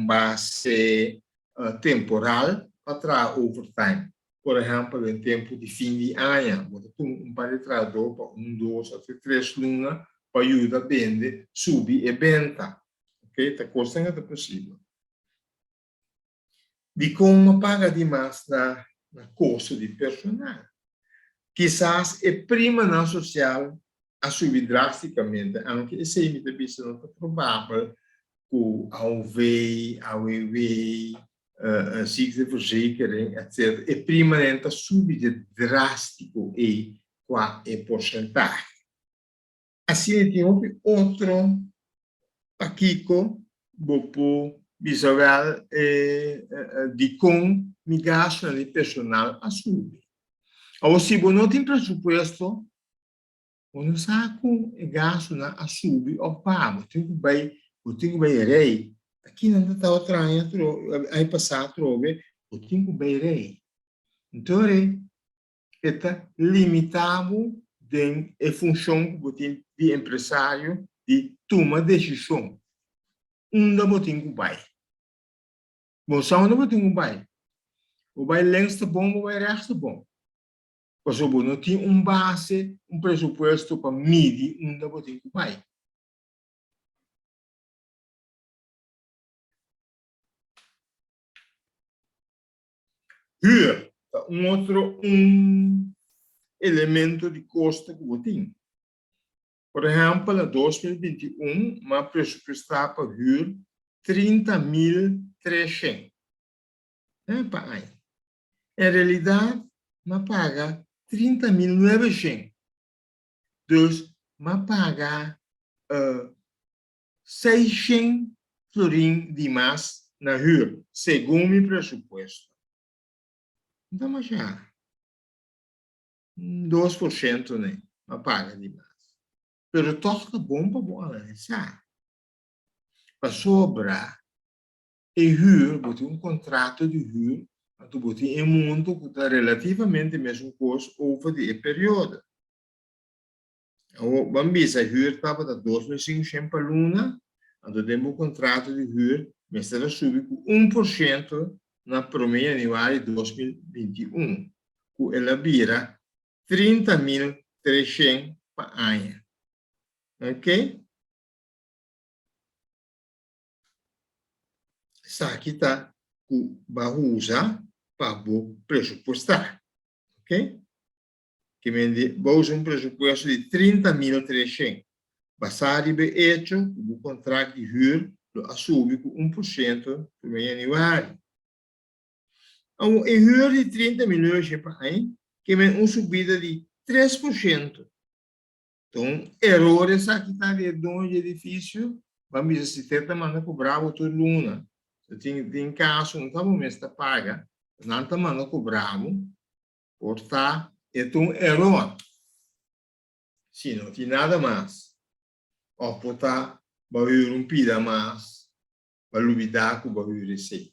A: base temporal para overtime. Por exemplo, em tempo de fim de ano, você tem paletrador para 2 até 3 lunas para ajudar a vender, subir e venda. Ok? Tá coisa é possível. De como paga demais na custo de personal. Quizás a prima não social a subir drasticamente, aunque esse é visto não é provável que ao AOV, AWW, ziekteverzekering, etc. A prima renta subir drástico e qual é porcentagem. Assim, tem outro paquico, bopo, visual, de como me gasto de personal a subir. Ou se você não tem presupuesto, você não sabe gasto a subir ou pago. Tem que vai rei. Aqui não está outra aí passar trove, eu tenho que vai rei. Então, está limitado em função de empresário de tomar decisão. Onde você tem que vai? Você não tem que vai. O vai lengst bom, o vai rechts bom. Porque você não tem base, presupuesto para medir onde você tem que vai. Huur, outro elemento de custo que você tem. Por exemplo, em 2021, uma pressupostar para huur 30.300. Em realidade, uma paga 30.900. Então, uma paga 600 florim de mais na huur, segundo meu presupuesto. Então, mas já 2%, né? Uma paga de mais. Pero toca bom para analisar. Para sobrar, e huur, você contrato de huur, você monto que está relativamente mesmo custo over de período. Vamos ver, a huur estava da 2.500 por luna, então temos contrato de huur, mas ela sube com 1% na primeira anuário de 2021, que ela vira 30.300 por ano. Ok? Essa aqui está o usar para pressupostar. Ok? Que vou usar presupuesto de 30.300. Basado em hecho, o contrato de huur assume com 1% do mês anuário. Então, em huur de 30 milhões por ano, que vem uma subida de 3%. Então, errores aqui está de dono de edifício, vamos dizer, se tenta mandar cobrar outra luna. Tem caso, não está bom, mas está paga, não está mandando cobrar, por estar, então, erro. Se não tem nada mais, ou por estar, vai rompida mais, vai lidar com o barulho receita.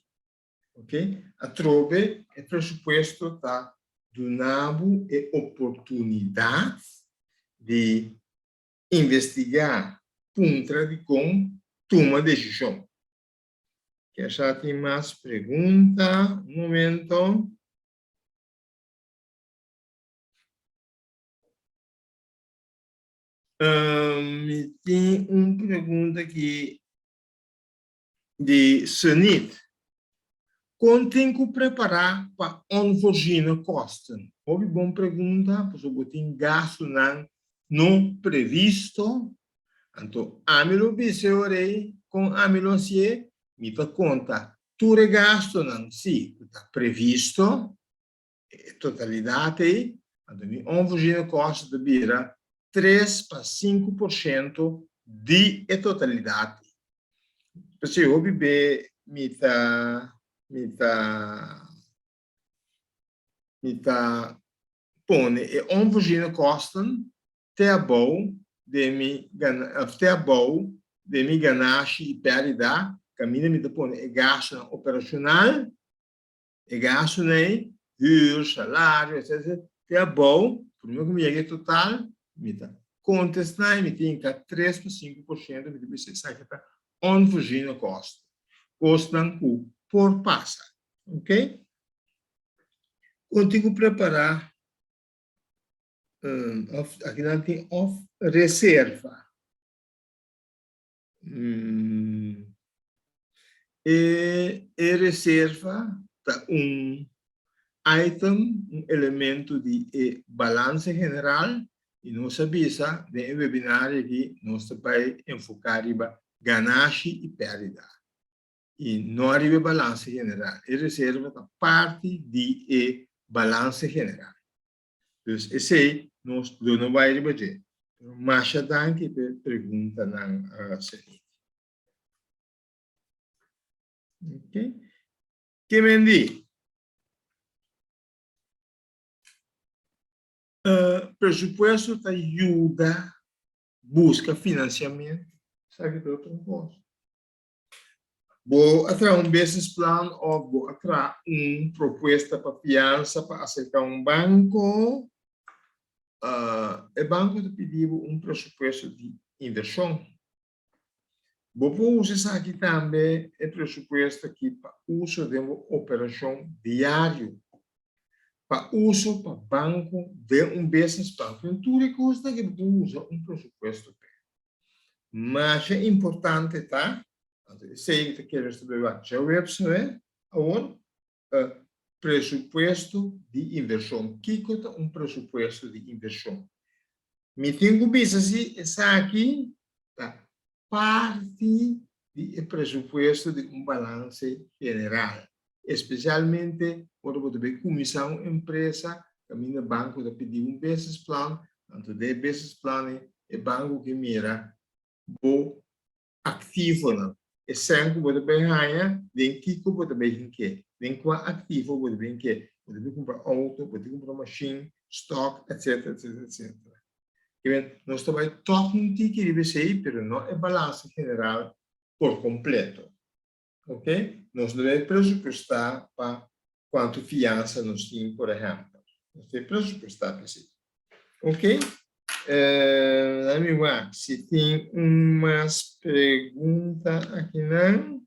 A: Ok? A trove, o pressuposto está dando a oportunidade de investigar contra de como toma decisão. Que já tem mais pergunta? Um momento. Tem uma pergunta aqui de Sunit. Quando tem que preparar para onboarding costa? Houve boa pergunta, porque eu tenho gasto não previsto. Então, amilo biseorei com amilo se me dá conta. Tu gasto não se está previsto, totalidade, então, o onboarding costa vira 3 para 5% de totalidade. Se eu beber, me pone e onboarding kosten ter bom de mi ganache e perda, caminha me pone e gasto operacional, e gasto nem huur, salário, etc. Ter bom, por meu que me total, me contestar, me tem que 3 para 5% de você sai que onvoorziene kosten. Kosten por passa. Ok? Contigo preparar aqui não tem reserva. E reserva tá item, elemento de balança general, e nós sabemos, no webinário aqui, nós vai enfocar em ganância e perda. E não arriba balança general. E reserva é parte de balança general. Então, esse nós não vai arribar. Mas a que pergunta na seguinte. Ok? Que me diz? Presupuesto te ajuda, busca financiamento, sabe que outro negócio. Vou atrás business plan ou vou atrás proposta para fiança para aceitar banco. O banco te pediu presupuesto de inversão. Vou usar aqui também o presupuesto aqui para uso de uma operação diária. Para uso para banco de business plan. Tudo custa que você usa presupuesto. Mas é importante, tá? Sei que quero saber a website, onde presupuesto de inversão. O que é presupuesto de inversão? Me tenho visto assim, essa aqui, tá? Parte do presupuesto de balance general. Especialmente quando você começar uma empresa, caminha banco de pedir business plan, tanto de business plan é banco que mira o ativo não. E sempre você vai ganhar, nem que você vai ganhar, nem qual ativo você vai ganhar. Você vai comprar auto, você vai comprar machine, stock, etc, etc, etc. Nós também toca que deve ser, mas não é balança general por completo. Ok? Nós devemos presupuestar para quanto fiança nós temos, por exemplo. Nós devemos presupuestar para isso. Ok? Vamos lá. Se tem umas perguntas aqui, não?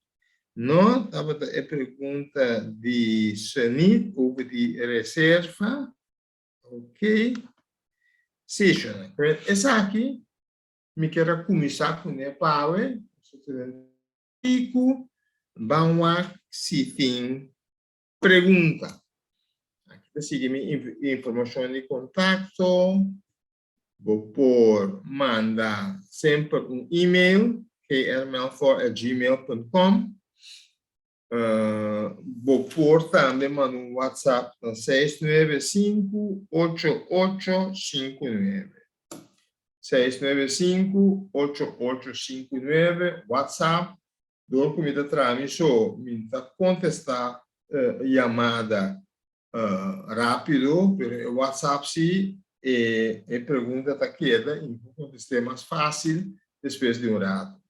A: Não? Estava a pergunta de Sanit ou de reserva. Ok? Sim, essa aqui, me quero começar com o Power. Vamos lá, se tem pergunta. Aqui está seguindo informação de contato. Vou por mandar sempre e-mail, krmelfor@gmail.com. Vou por também mandar WhatsApp no 695-8859. 695-8859, WhatsApp. Do comida trâmite, me contestar chamada rápido, pelo WhatsApp, sim. E pergunta está quieta, então contestar mais fácil depois de rato.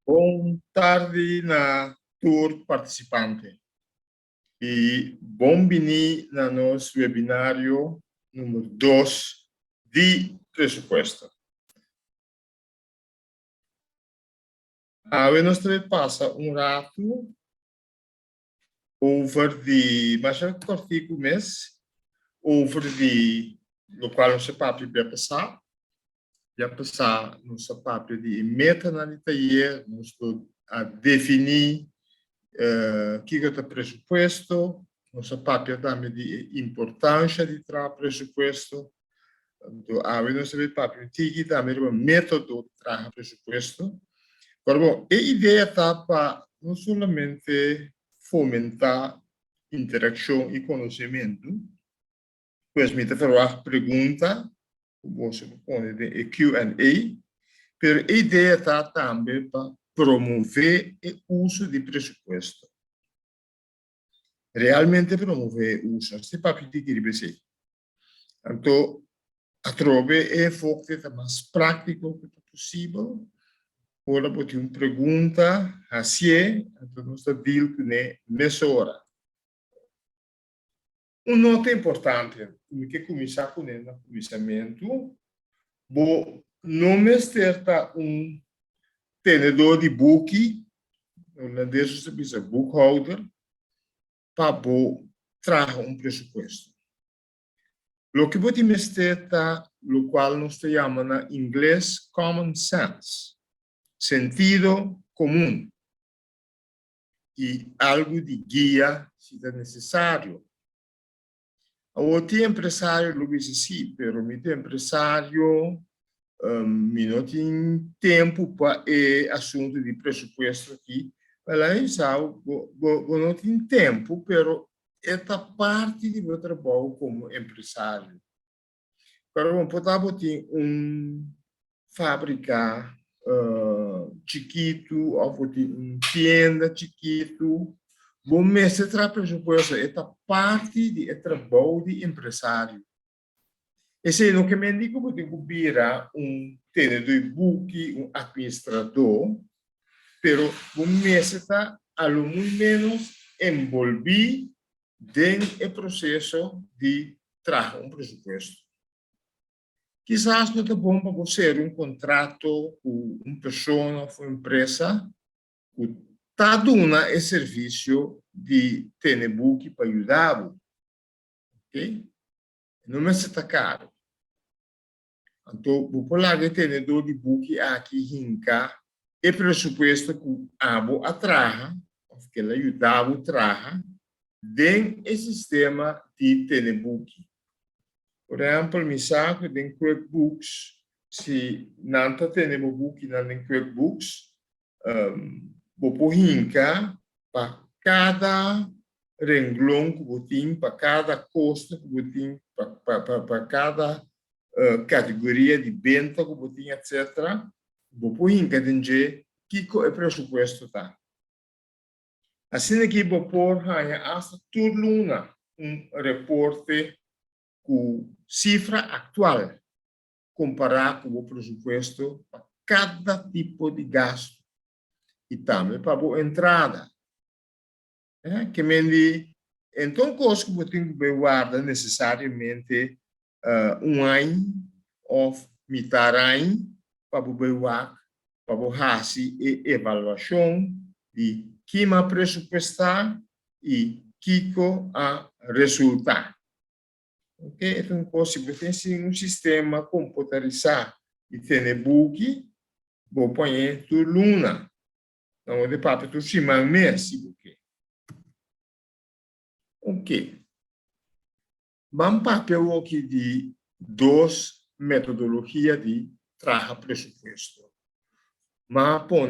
A: Boa tarde na tour participante. E bem-vindo no nosso webinário número 2 de presupuesto. Nós passa rato over de, mas é curtinho mês, over de, no qual não se pode passar. Já passar no papel de meta-análise, nós a definir que é o presupuesto, no papel também de importância de trabalhar presupuesto. Então, nós temos papel de também o método de trabalhar presupuesto. Agora, a ideia está para não somente fomentar interação e conhecimento, pois me fazer uma pergunta, você pode Q&A, mas a ideia está também para promover o uso de presupuesto. Realmente promover o uso, se para pedir que deve ser. Então, a trove é foco mais prático que possível. Ora, pode uma pergunta, assim, então nós estamos nessa hora. nota importante, que começar com ele no começamento, não me certa tenedor de book, holandês se diz bookholder, para trazer presupuesto. Lo que você me certa, lo qual nós chamamos na inglês common sense, sentido comum, e algo de guia se é necessário. O empresário lo dice sim, pero mi empresário não tem tempo para assunto de presupuesto aqui. Ela não tem tempo, pero esta parte de meu trabalho como empresário. Agora, podemos ter fábrica chiquito, ou ter tienda chiquito. Bom, mas esse presupuesto é parte do trabalho de empresário. Esse é o que me indica que tem que virar tenedor de book, administrador, pero o mês está, ao menos, envolvido dentro do processo de trazer presupuesto. Quizás não é bom para você contrato com uma pessoa ou uma empresa que está dando o serviço de ter book para ajudar. Ok? Não está caro. Então, vou falar de tenedor de book aqui hinca e presupuesto que abo atraja, que ele ajudava a traja, dentro do sistema de tenebook. Por exemplo, me sabe em QuickBooks, se não está tendo book em QuickBooks, vou hinca para cada renglão que você tem, para cada custo que você tem, para cada categoria de venda que você tem, etc. Vou hinca dizer que o presupuesto está. Assim que vou pôr hasta turluna reporte com cifra atual, comparar com o presupuesto para cada tipo de gasto e também para a entrada. Que me diz, então, coisa que você tem que guardar necessariamente ano ou metade para guardar, para fazer a avaliação de que presupuestar e que a resultar. Ok? Então, se você tem sistema computarizado e tem book, vou pôr tu luna. Não, de papo, tu chama mesmo. Ok. Vamos papel aqui de duas metodologias de trabalhar presupuesto. Mas põe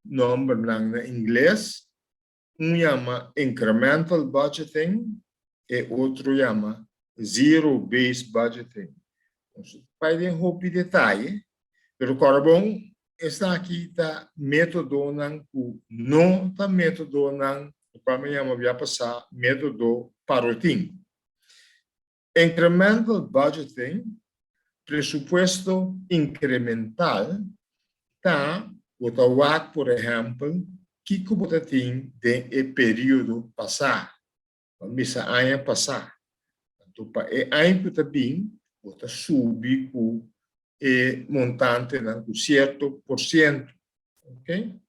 A: nome em inglês, chama incremental budgeting e outro chama zero-based budgeting. Vai ter um detalhe, mas agora bom, está aqui está método não está método para mim vai passar método Parotin. Incremental budgeting, presupuesto incremental, está o por exemplo, que você tem no período passado, missa ano passado. Então, para o ano que vem, você subir o montante com certo por cento, ok?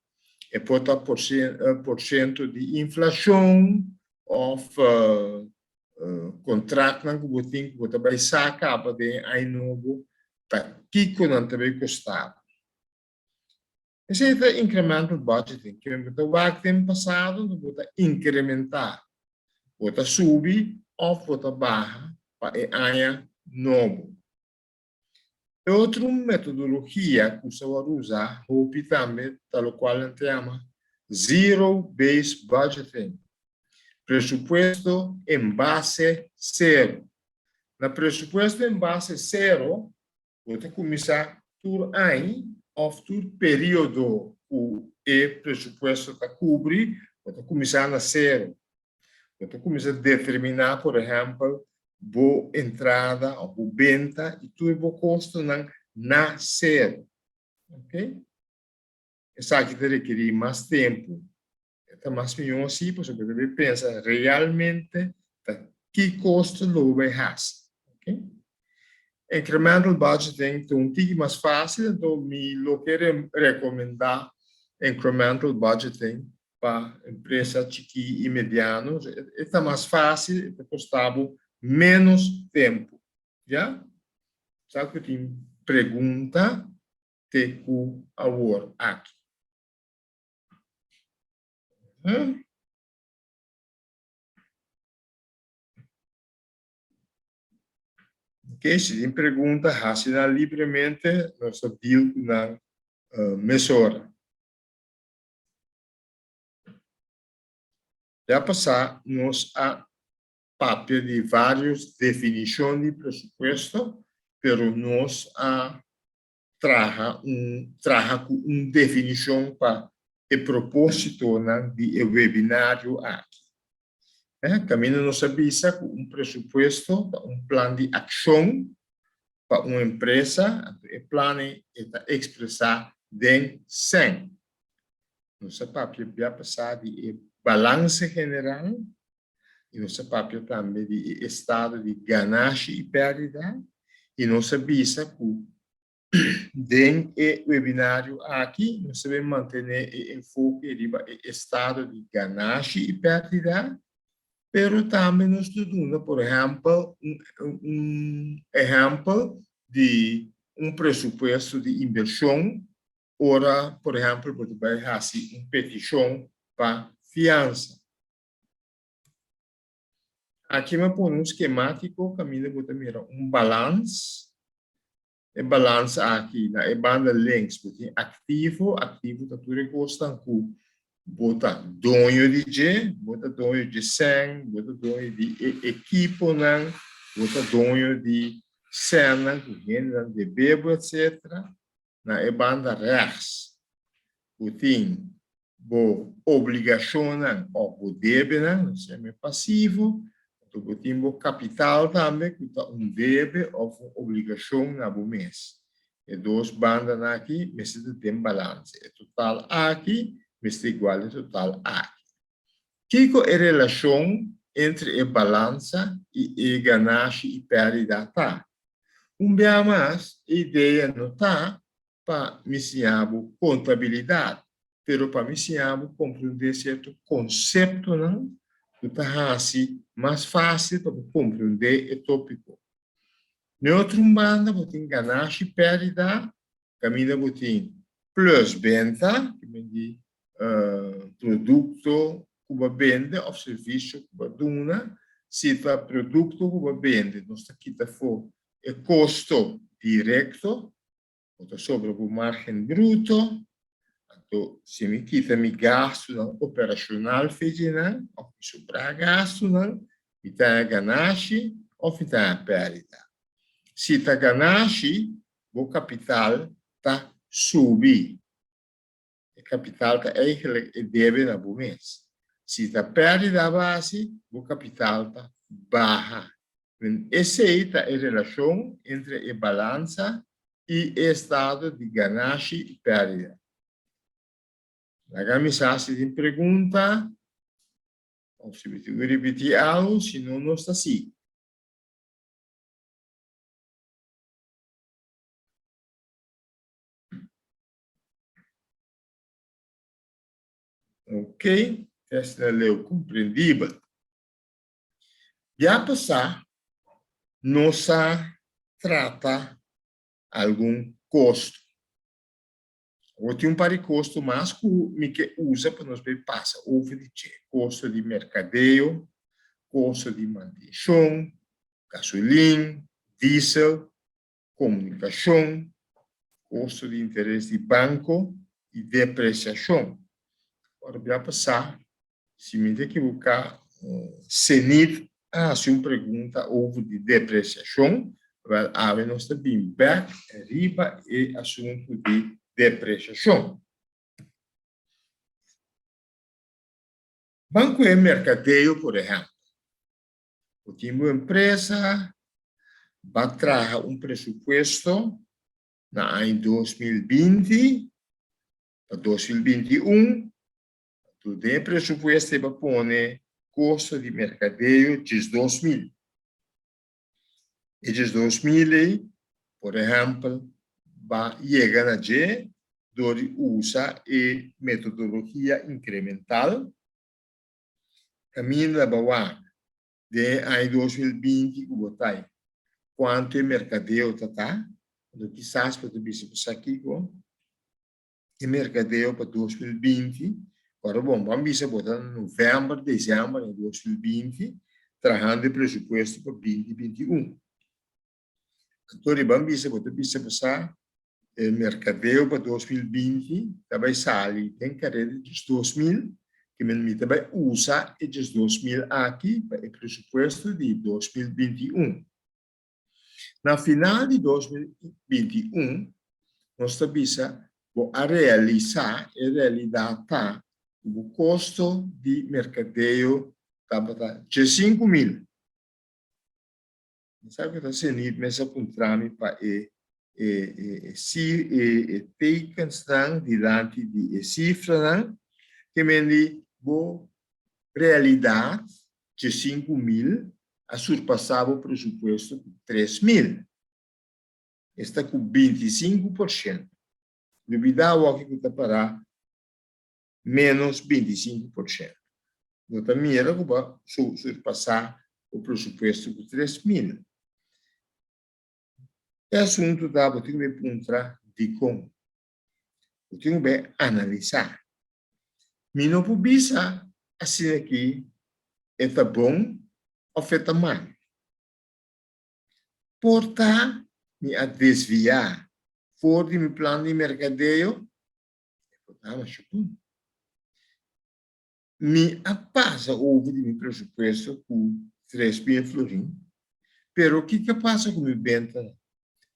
A: E pode estar por cento de inflação ou contrato que você tem que você vai sacar para de ano novo, para que não também custar. Esse é o incremental budgeting, que o tempo passado você incrementar, você subir ou você barra para o ano novo. Outra metodologia que você vai usar, também, tal qual a gente chama Zero-Based Budgeting. Presupuesto em base zero. Na presupuesto em base zero, você começar por ano ou por período que o presupuesto está cobre, você começar na zero. Você começa a determinar, por exemplo, boa entrada ou boa venda e tudo o custo na zero. Ok? Isso aqui requer mais tempo. Está mais melhor assim, porque você deve pensar realmente que custo lo vai has. Okay? Incremental budgeting é um pouco mais fácil, então me lo quero recomendar incremental budgeting para empresa chiqui e mediano. É mais fácil, custava menos tempo. Já? Sabe que tem pergunta te ku agora aqui. Ok, se tem pergunta, faça livremente, nós deal na mesura. Já passar, nós a papel de várias definições de presupuesto, pero nós a traga com uma definição para o propósito de webinário aqui. Caminho nos avisa com um presupuesto, um plano de ação para uma empresa, o plano é expressar de 100. Nosso papel já passar de balanço general, e nosso papel também de estado de ganância e perda, e nos avisa que dentro do webinário aqui, nós devemos manter o enfoque de estado de ganância e perda, pero também nos dando, por exemplo, exemplo de presupuesto de inversão, ora, por exemplo, você vai fazer uma petição para fiança. Aqui me põe um esquemático, caminho você mira balanço. O balanço aqui na banda links, porque ativo está tudo gostando com bota dono de G, bota dono de 100, bota dono de equipo, bota dono de cena, de bebo, etc. Na banda rechts, tem obrigação ou débito, não é passivo. Então, temos capital também, que está débito ou obrigação no mês. E duas bandas aqui, mas tem balanço. O total aqui, mas é igual ao total aqui. Que é a relação entre a balança e a ganância e perda? Tá? Dia mais, a ideia não está para me ensinar contabilidade, mas para me ensinar compreender certo conceito, não? Está assim mais fácil para compreender o tópico. No outro banda, você tem ganância e perda, caminho você tem plus venda, que vem produto que você vende ou serviço que você dona, se é produto que você vende, nós aqui for o custo direto, ou sobre o margem bruto. Então, se me quita me gasto operacional federal, ou sobrar gasto, me dá ganância ou me dá perda. Se está ganância, o capital está subindo. O capital está deve na mês. Se está perda a base, o capital está baixa. Essa é a relação entre a balança e o estado de ganância e perda. La mensagem de pergunta, ou se você repetir algo, se não está assim. Ok? Esta leu compreendível. Já passar, nos trata algum custo. Ou tem par de custo mais que usa para nós ver passa. Houve de custo de mercadeio, custo de manutenção, gasolina, diesel, comunicação, custo de interesse de banco e depreciação. Agora, já passar, se me equivocar, CENIT, se uma pergunta houve de depreciação, vai haver nós também back, arriba e assunto de depreciação. Banco e mercadeio, por exemplo. Porque uma empresa vai trazer presupuesto na ano 2020 para 2021, tudo é presupuesto para pôr custo de mercadeio de 2000. E de 2000, por exemplo, chega na G, onde usa a metodologia incremental, caminho da Bawa, de aí 2020, que botai, quanto é mercadeio tá, do quizás para tu bisa aqui, e mercadeio para 2020, agora, bom, vamos bisa botar novembro, dezembro de 2020, trabalhando o presupuesto para 2021. Então, vamos bisa passar o mercadeio para 2020, também sai, tem carreira de 2000, que me também usa esses 2000 aqui para o presupuesto de 2021. Na final de 2021, nós estamos a realizar e realidade o custo de mercadeio de 5.000. Sabe que está sendo mesa com trâmite para teken staan diante de cifra que me bo realidade de 5.000 a surpassar o presupuesto de 3.000. Está com 25%. Duvida o que está para menos 25%. Eu também era para surpassar o presupuesto de 3.000. O assunto da eu tenho que encontrar de como. Eu tenho que analisar. Me não publica assim aqui, está bom ou está mal. Portar me a desviar fora de meu plano de mercadeio, me passa over de meu presupuesto com 3.000 florins. Pero o que passa com minha venda?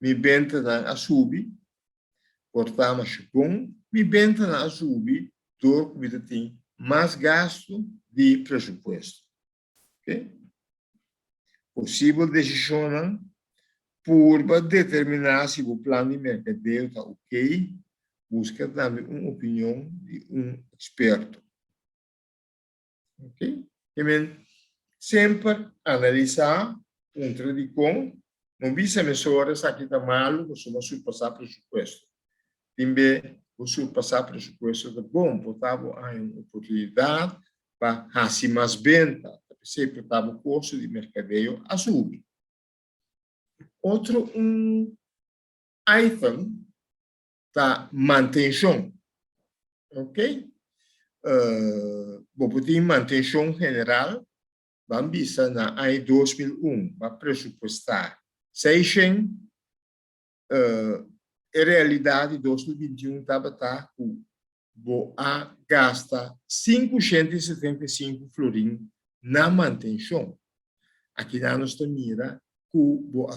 A: Minha venda a subir, portamos chupum, minha venda a subir, dor que tem mais gasto de presupuesto. Okay? Possível decisão por determinar se o plano de mercadeio está ok, busca também uma opinião de um experto. Ok? Sempre analisar um tradição, não visa mesuras aqui está mal, você vai surpassar presupuesto. Também o surpassar presupuesto é bom, porque há uma oportunidade para fazer mais venda, sempre estava o custo de mercadeio a subir. Outro item da manutenção, ok? Vou poder manutenção general, vamos ver na ano 2001, vai pressupostar 600, em realidade, 2021 estava com a gasta 575 florins na manutenção. Aqui nós mira que a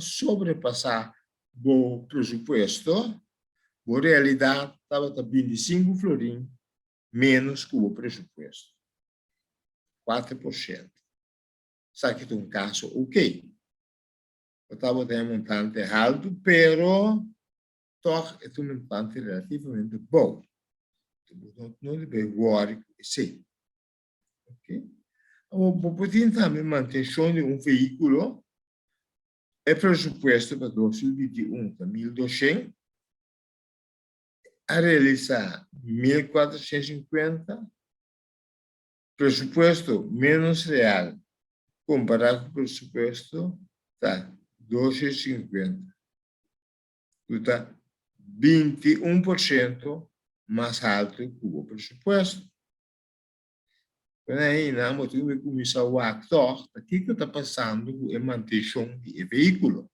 A: sobrepassar o presupuesto, a realidade estava 25 florins menos que o presupuesto. 4%. Sabe que é um caso ok. Eu estava tendo um montante alto, pero toch é um montante relativamente bom. Não deve worry, sim. Ok? O poder também manutenção de um veículo é presupuesto para 2021 para 1.200, a realizar 1.450, presupuesto menos real, comparado com o presupuesto, está 12,50. Está 21% mais alto que o presupuesto. Aí, nós temos que começar a actuar. O que está passando com a manutenção do veículo?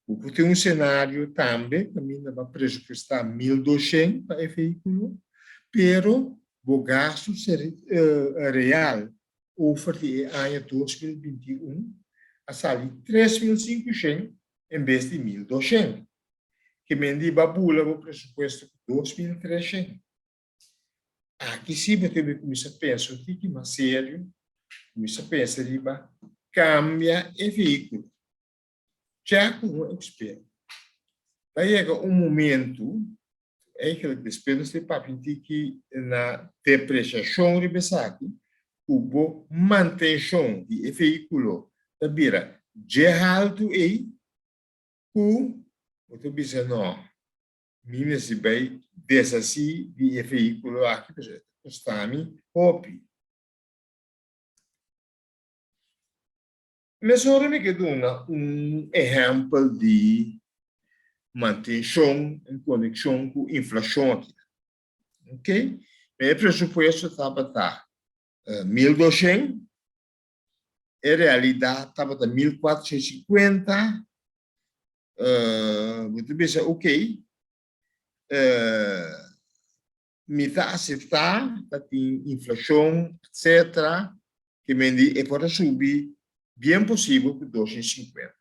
A: Porque tem um cenário também, também vai pressupostar 1.200 para o veículo, pero o gasto real, oferta em ano 2021, a sair 3.500 em vez de 1.200. Que mendi babula o presupuesto 2.300. Aqui sim, eu tenho que começar a pensar, o que é mais sério, começar a pensar, cambia o veículo. Já com um experto. Vai chegar um momento, eigenlijk de spelers de papintiki na depreciação de besaki, kubo manutenção de veículo da bira geral tu ei ku o bisa no mime si bei desasi de veículo aqui postami hopi. Mas ora me quedo exemplo de manutenção em conexão com inflação aqui. Ok? Meu pressuposto estava 1.200, em realidade estava 1.450. Muito bem, ok. Me está aceitar, tem inflação, etc. Que me diz, é para subir, bem possível, para 250.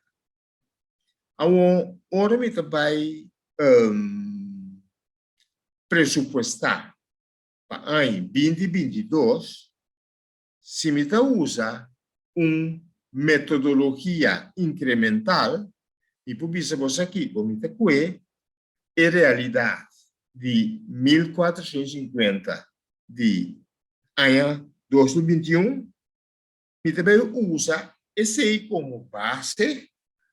A: Agora, me também pressupostar para em 2022, se me usa uma metodologia incremental, e por isso você aqui, como está que é realidade de 1.450 de ano 2021, e também usa esse aí como base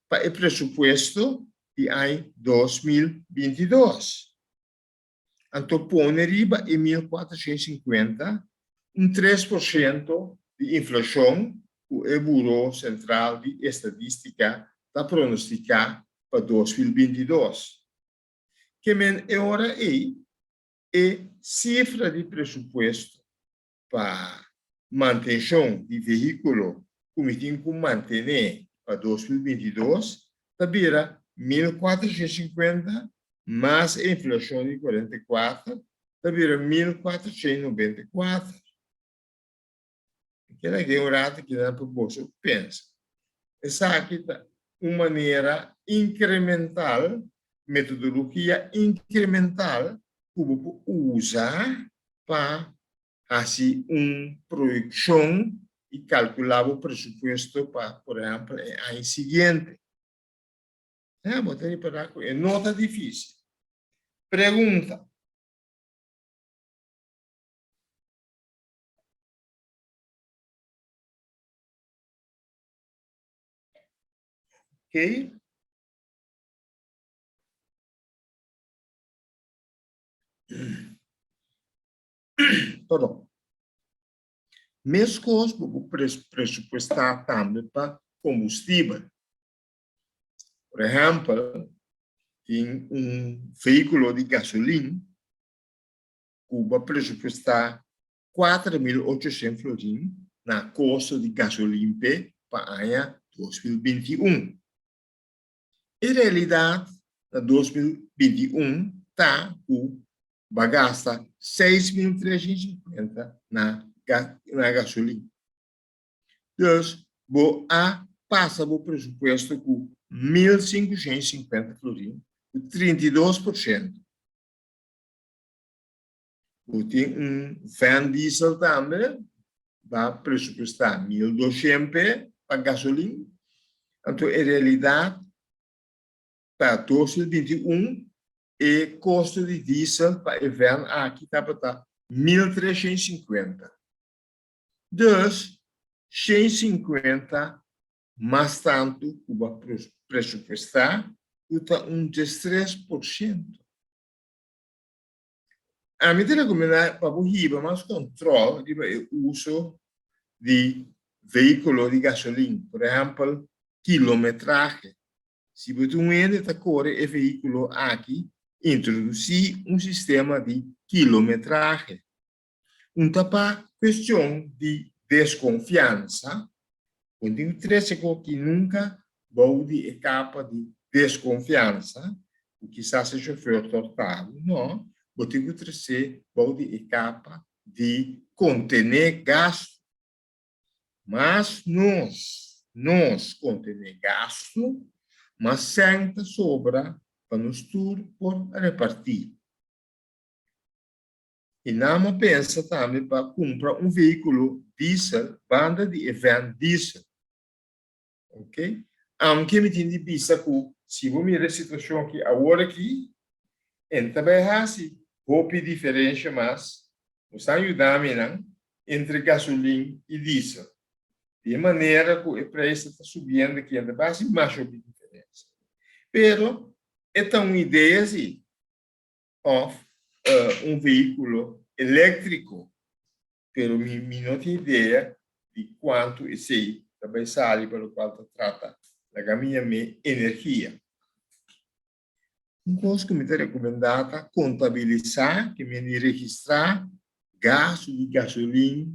A: para o pressuposto de ano 2022. Então, põe riba em 1.450, 3% de inflação, o Bureau Central de Estatística está pronosticar para 2022. Que é hora aí, é cifra de pressuposto para manutenção de veículo, como tem que manter para 2022, está vira 1.450, mais a inflação de 44, está vira 1.494. Aquela que é o rato que dá para o bolso pensa. Essa aqui está uma maneira incremental, metodologia incremental, que você usa para fazer uma projeção e calcular o pressuposto para, por exemplo, o ano seguinte. É nota difícil. Pergunta. Ok? Perdão. Mesmo coisas, vou pressupostar também para combustível. Por exemplo, em um veículo de gasolina, Cuba pressupostar 4.800 florins na custo de gasolina para o ano 2021. Em realidade, em 2021, está com gasta 6.350 na gasolina. Então, vou passa o pressuposto com 1.550 florins, 32%. Tem van diesel também, vai pressupostar 1.200 para gasolina. Então, em realidade, para 2021, o custo de diesel para o van aqui está para 1.350. Então, 150 mais tanto que vai pressupostar, está 13%. A medida como para o riba mais controle o uso de veículo de gasolina, por exemplo, quilometragem. Se você está corre o veículo aqui, introduzir um sistema de quilometragem. Para questão de desconfiança, quando tem três que nunca pode escapar de desconfiança, o que se chofer tortado, não, você tem que trazer pode escapar de conter gasto. Mas nós conter gasto, mas sempre sobra para nos tudo por repartir. E não pensa também para comprar um veículo diesel, banda de van diesel. Ok? Aunque me tem de vista que, se você mirar a situação aqui, agora aqui, Então, assim, houve diferença, mas nos ajuda entre gasolina e diesel. De maneira que o preço está subindo aqui, ainda mais houve diferença. Pero, é uma ideia assim, veículo elétrico, pero me não tem ideia de quanto esse também sai pelo qual trata a minha energia. Coisa que me está recomendada contabilizar, que me registrar gasto de gasolina,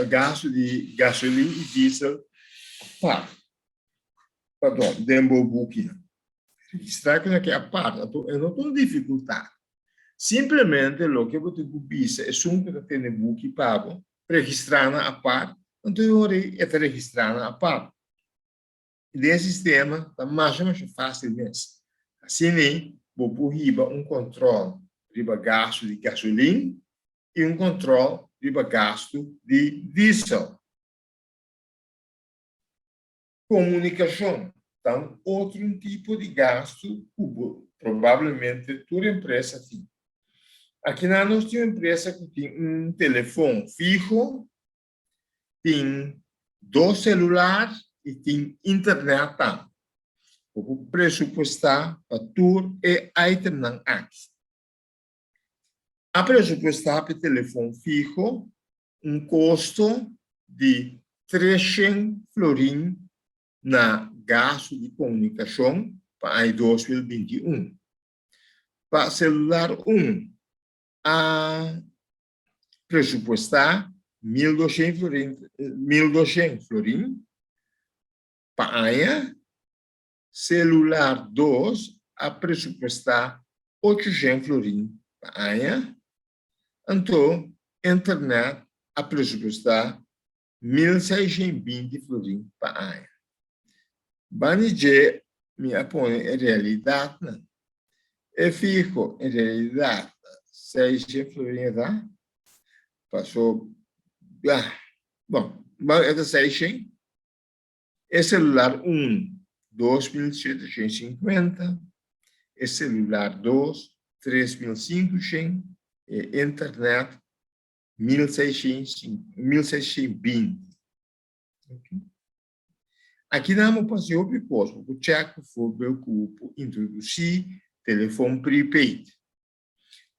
A: gasto de gasolina e diesel, pardon, dentro do booking. Registrar que não é a parte, eu não estou em dificuldade. Simplesmente, o que você precisa é que tem book pago, registrar na parte, então eu é registrar na parte. Nesse sistema, está mais ou menos fácil mesmo. Assim, vou pôr controle de gasto de gasolina e controle de gasto de diesel. Comunicação. Então, outro tipo de gasto, provavelmente, toda empresa tem. Aqui nós temos uma empresa que tem telefone fixo, tem 2 celulares e tem internet também. O pressupostar para tudo é item não aqui. A pressupostar para telefone fixo custo de 300 florins na gasto de comunicação para 2021. Para celular a pressupostar 1.200 florins para ano. Celular 2 a pressupostar 800 florins para ano. Então, internet a pressupostar 1.620 florins para ano. Banijé me apõe em realidade, não. Eu fico em realidade 600 florins, tá? Passou. Bom, é 600. É celular 2.750. É celular 2, 3.500. É internet 1.620. Okay. Aqui vamos fazer outra coisa. O check foi para introduzir telefone prepaid.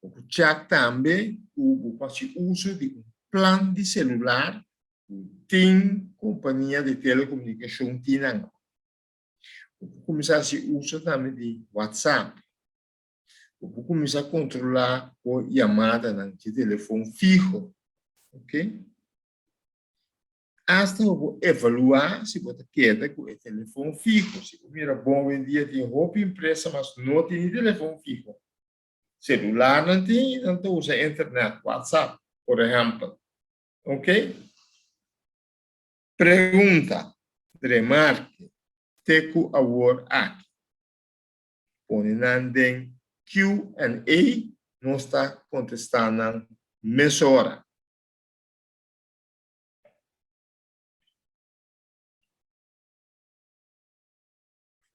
A: O check também faz uso de plano de celular tem companhia de telecomunicação tinang. Começar a se usa também de WhatsApp. Começar a controlar a chamada de telefone fixo, ok? Hasta eu evaluar se você quer com o telefone fixo. Se mira bom em dia tem roupa empresa, mas não tem telefone fixo. Celular não tem, então usa internet, WhatsApp, por exemplo, ok? Pergunta, remarque, teco award aqui. Põe Q&A, não está contestando nessa hora.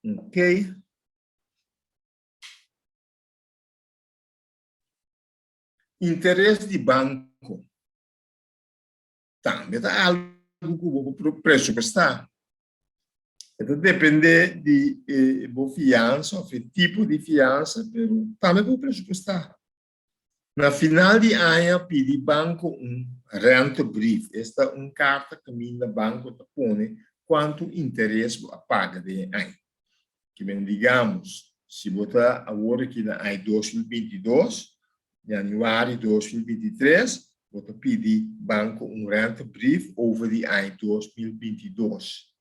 A: Ok? Interesse de banco. Também está algo que o preço que está. Então, depende de fiança, ou tipo de fiança, mas também o preço que está. Na final de ano, pedi banco rent brief. Esta é carta que o banco põe quanto interesse paga de ano. Que bem, digamos, se botar agora aqui na ano 2022, januário de 2023, você pede banco rent brief over de ano 2022.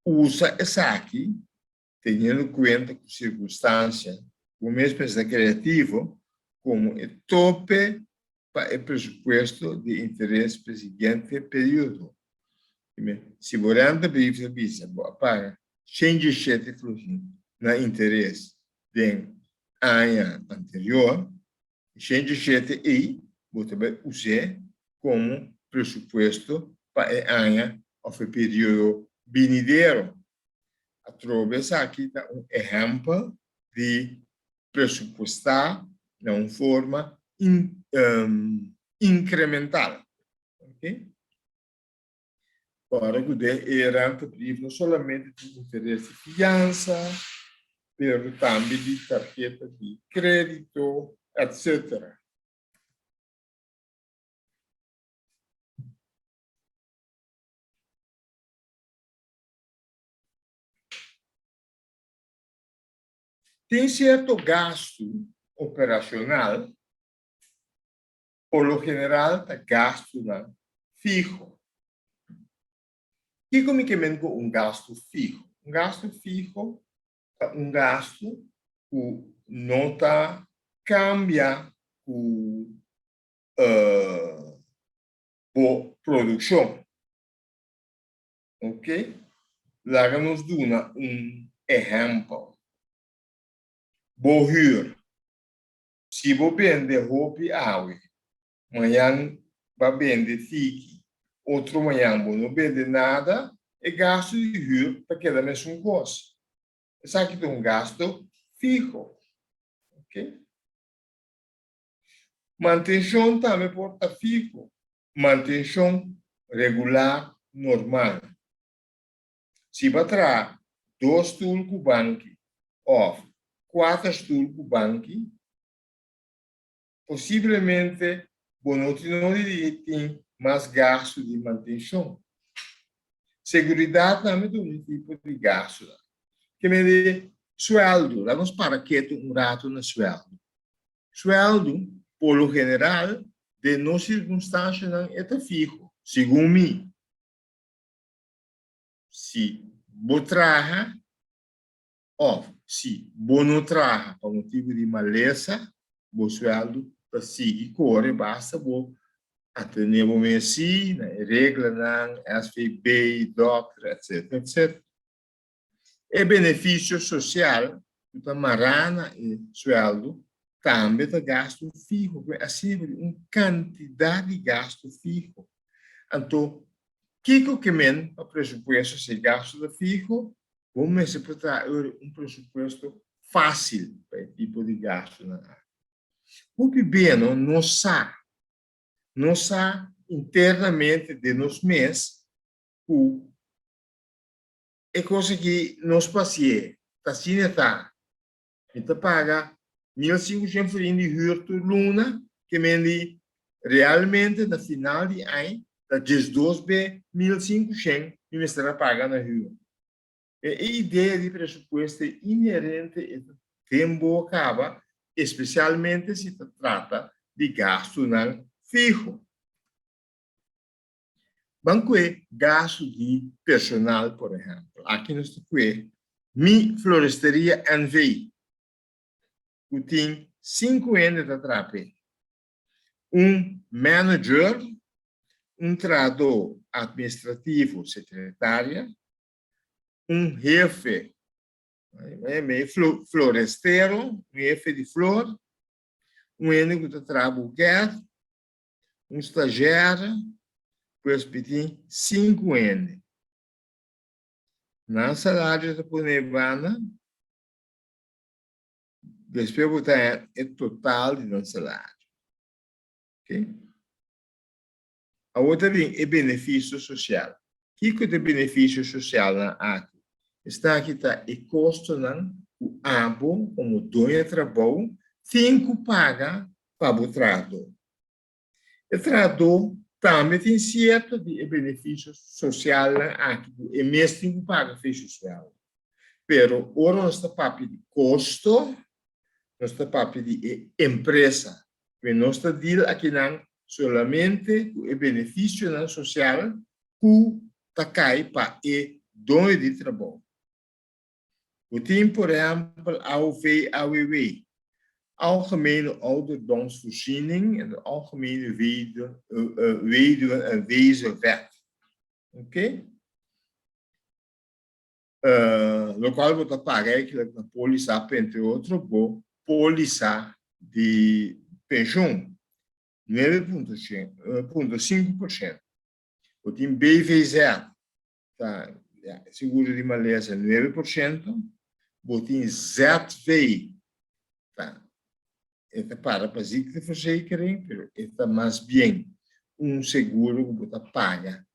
A: Usa essa aqui, tendo em conta que circunstância, o mesmo pensa criativo, como o tope para o presupuesto de interesse para o seguinte período. Se o rent brief visa para 107 florins na interesse do ano anterior, 107 aí, você vai usar como presupuesto para o ano ou o período venidero. Através aqui está exemplo de pressupostar de uma forma incremental. Ok? Para poder rente priva não somente de interesse de fiança, mas também de tarjeta de crédito, etc. Tem certo gasto operacional, por lo general, está gasto fijo. E como é que é um gasto fijo? Um gasto fijo é um gasto que não está cambia com produção. Ok? Lá nos dá exemplo. Bohur. Se você vende roupa e água, amanhã vai vender fique. Outro manhã não vende nada, é gasto de rio para aquela mesma coisa. Isso aqui é um gasto fijo. Ok? Manutenção também pode estar fijo. Manutenção regular, normal. Se você traz 2 tools com o banco, ou 4 tools com o banco, possivelmente você não tem mais gasto de manutenção. Seguridade também é um tipo de gasto. Que me diz, sueldo, lá nos para quieto rato no sueldo. Sueldo, por lo general, de não circunstância não é fijo. Segundo mim, se você trabalha, ou se você não trabalha por motivo de maleza, o sueldo para seguir corre, basta você atender o medicina, regra, SVB, doctor, etc, etc. E benefício social, o marana e sueldo, também é gasto fijo, assim, uma quantidade de gasto fijo. Então, que men o presupuesto se gasto de fijo, vamos separar um presupuesto fácil para esse tipo de gasto na área. O que bem não sabe internamente de nos meses é coisa que nos pacientes está assim está então paga 1.500 de huur por luna que me realmente no final de ano da 12 b 1.500 e me estará pagando a huur. A ideia de presupuesto é inerente ao tempo acaba, especialmente se trata de gasto não fijo. Banco é gasto de personal, por exemplo. Aqui nós temos Mi Floristeria NV. Que tem 5 anos de trabalho. Manager, tradutor administrativo, secretária, jefe, floresteiro, jefe de flor, ano que trabalha, estagiário, depois tem 5 anos. Na salário da Punebana, depois botar o total de nosso salário. Ok? A outra é benefício social. O que é benefício social na aqui? Está aqui tá o custo não o abo como dono trabalho tem que pagar para o trabalhador. O trabalhador também tem certo de benefício social aqui e mesmo tem que pagar benefício social. Pero ora nós está papo de custo, nós está papo de empresa, mas nós está deal aqui não solamente o benefício social que está cai para o dono de trabalho. O tem, por exemplo, AOV, Algemene Ouderdomsvoorziening en de Algemene Weduwe- en Wezenwet. Oké? Lo qual você paga eigenlijk na polícia, entre outros, polícia de pensão, 9,5%. O tem BVZ, tá? Seguro de maleza, 9%. O tem ZV, tá? esta para ziekteverzekering, pero esta más bien seguro que você paga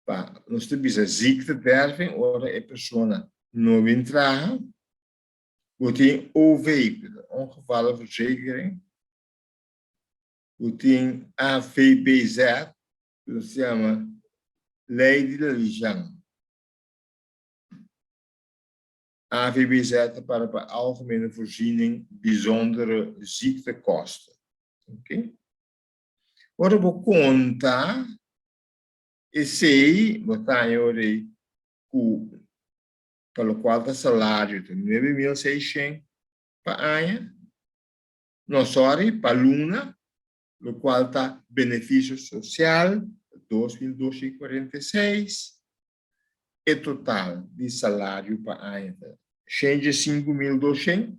A: para nós temos a ziekte derven, ora a pessoa não vem trabalhar, você tem OV, ongevallenverzekering, você tem AVBZ, que se chama Lei de Religião. AVBZ para algemene voorziening bijzondere ziektekosten. Ok? Ora vou contar e sei, botar ora pelo qual o salário de 9.600 para ano, não sorry, para luna, no qual está benefício social 2.246 e total de salário para ano 5.200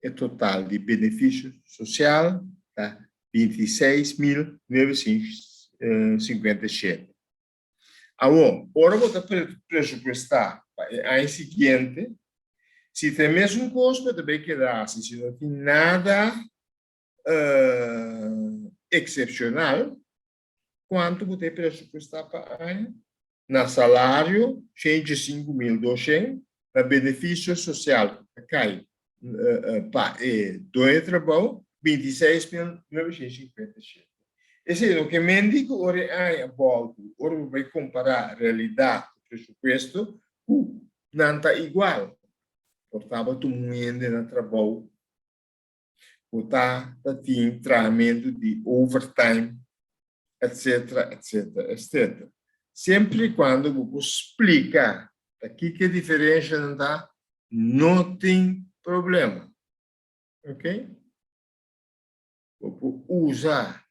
A: e total de benefício social tá 26.957. Agora vou pressupostar para ano seguinte, se tem mesmo custo, também quedar, se não tem nada excepcional, quanto vou ter pressupostar para ano? Na salário, 5.200, na benefício social, cai para do trabalho, 26.957. Esse é o que me indica, ora é a volta, ora vai comparar a realidade do pressuposto, não está igual. Portanto, tu muito no trabalho, está tem tratamento de overtime, etc, etc, etc. Sempre quando você explica aqui que a diferença não dá, não tem problema. Ok? Você usar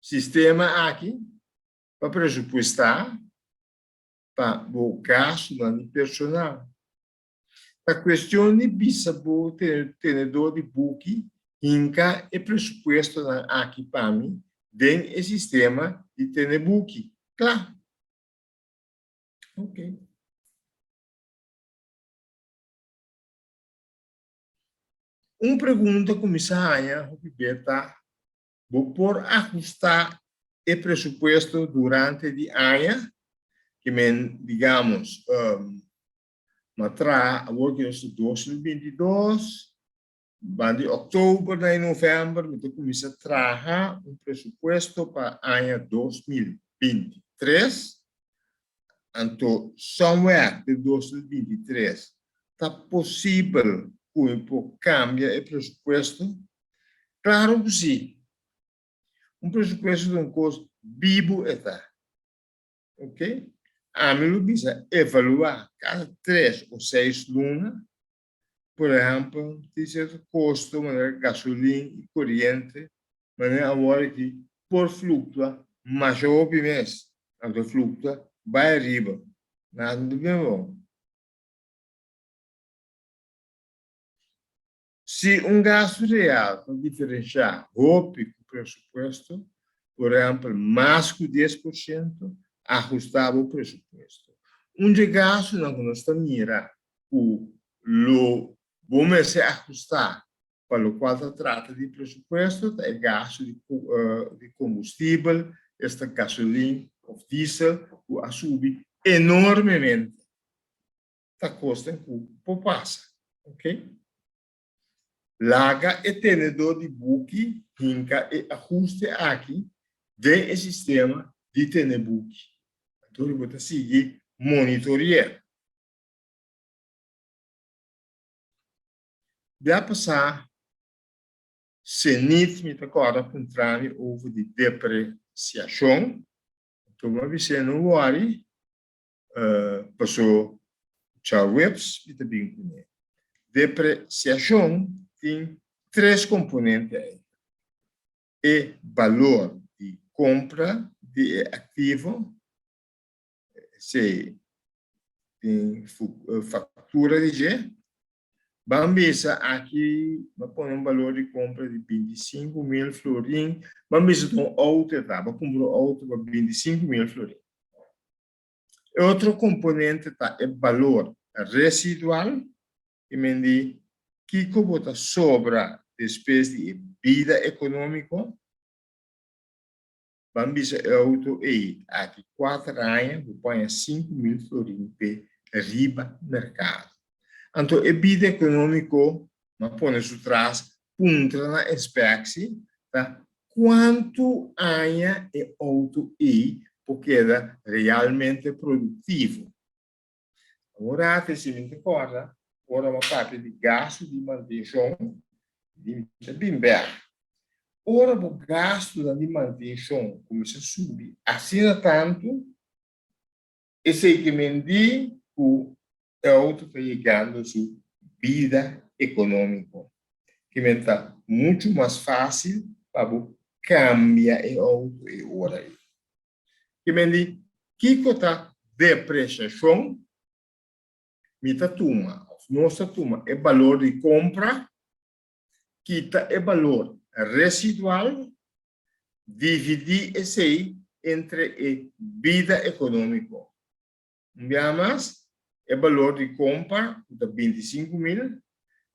A: sistema aqui para pressupostar para o gasto do personal. A questão de bisabo tenedor de book inca e pressuposto aqui para mim dentro do sistema de tener book. Claro. Ok. Uma pergunta comissária, Roberta, vou por ajustar o pressuposto durante o ano, que digamos, matra a working de 2022, de outubro e novembro, eu comecei a trabalhar pressuposto para o ano 2023, então, somewhere de 2023, está possível que cambie o pressuposto? Claro que sim. Pressuposto de custo vivo está. Ok? A mim precisa evaluar cada 3 ou 6 lunas, por exemplo, dizer custo, maneira gasolina e corrente, maneira agora que por fluctua, mas obviamente, quando fluctua, vai arriba. Nada do mesmo. Se gasto real para diferenciar o pressuposto, por exemplo, mais que 10%, ajustava o pressuposto. De gasto, nós estamos mirando o vamos ajustar para o qual se trata de pressuposto, é gasto de combustível, esta gasolina ou diesel, a subir enormemente. Está custando poupança, ok? Laga e tenedor de book, hinca e ajuste aqui do sistema de tener book. Então, você seguir monitoreando. Já passar, se niet met agora contrário over de depreciação, então, você não worry, passou tchau webs, e também com depreciação tem 3 componentes aí. E valor de compra de ativo, se tem fatura de G, vamos aqui, vou pôr valor de compra de 25.000 florins, vamos ter outra, tá? Vou comprar outro para 25.000 florins. Outro componente tá, é valor residual, que me diz que bota sobra despesa de vida econômica, vamos auto e aqui 4 anos, eu ponho 5.000 florins para riba mercado. Então, a vida econômica, mas põe isso atrás, punta na espécie, tá? Quanto aia é auto e porque era realmente produtivo. Agora, se me recorda, ora uma parte de gasto de manutenção de bimber. Ora, o gasto de manutenção começa a subir. Assim, tanto, esse que me diz o auto está chegando a sua vida econômica, que está muito mais fácil para cambiar o auto e ora. Que me diz que está depreciação, mita turma, nossa turma é valor de compra, quita é valor residual, dividir esse entre a vida econômica. Mas é valor de compra de 25.000,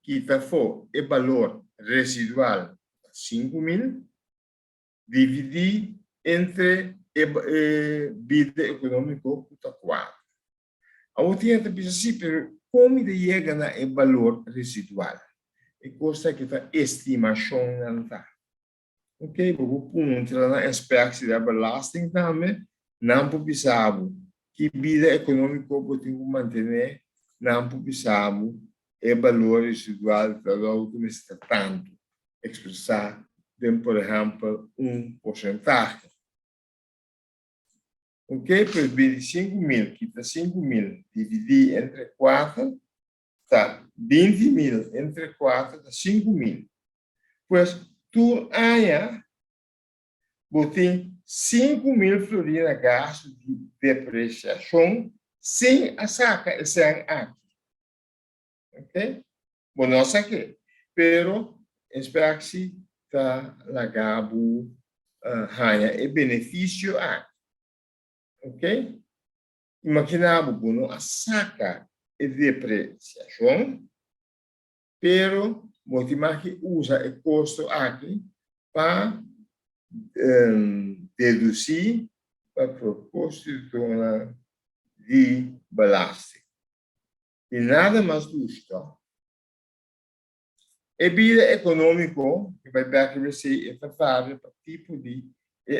A: quita for é valor residual 5.000, dividir entre a vida econômica de 4. A outra pensa assim, pero como chega no valor residual? É coisa que está estimação não está. Ok, vou punta na espécie de belasting também, não precisamos que vida econômica pode manter, não precisamos o valor residual da auto está tanto expressar, por exemplo, porcentagem. Ok, pues 25.000, quita 5.000, dividir entre 4, está 20.000 entre 4, está 5.000. Pues tu aia, botei 5.000 florinas gasto de depreciação sem a saca, sem aqui. Ok? Bom, não saquei. Pero, espero que está lagabo, ganha e benefício aqui. Ok? Imaginamos que a saca é depreciação, pero motivar que usa o custo aqui para deduzir para o propósito de belasting. E nada mais justo. A vida econômica, que vai ver que você é favorável para tipo de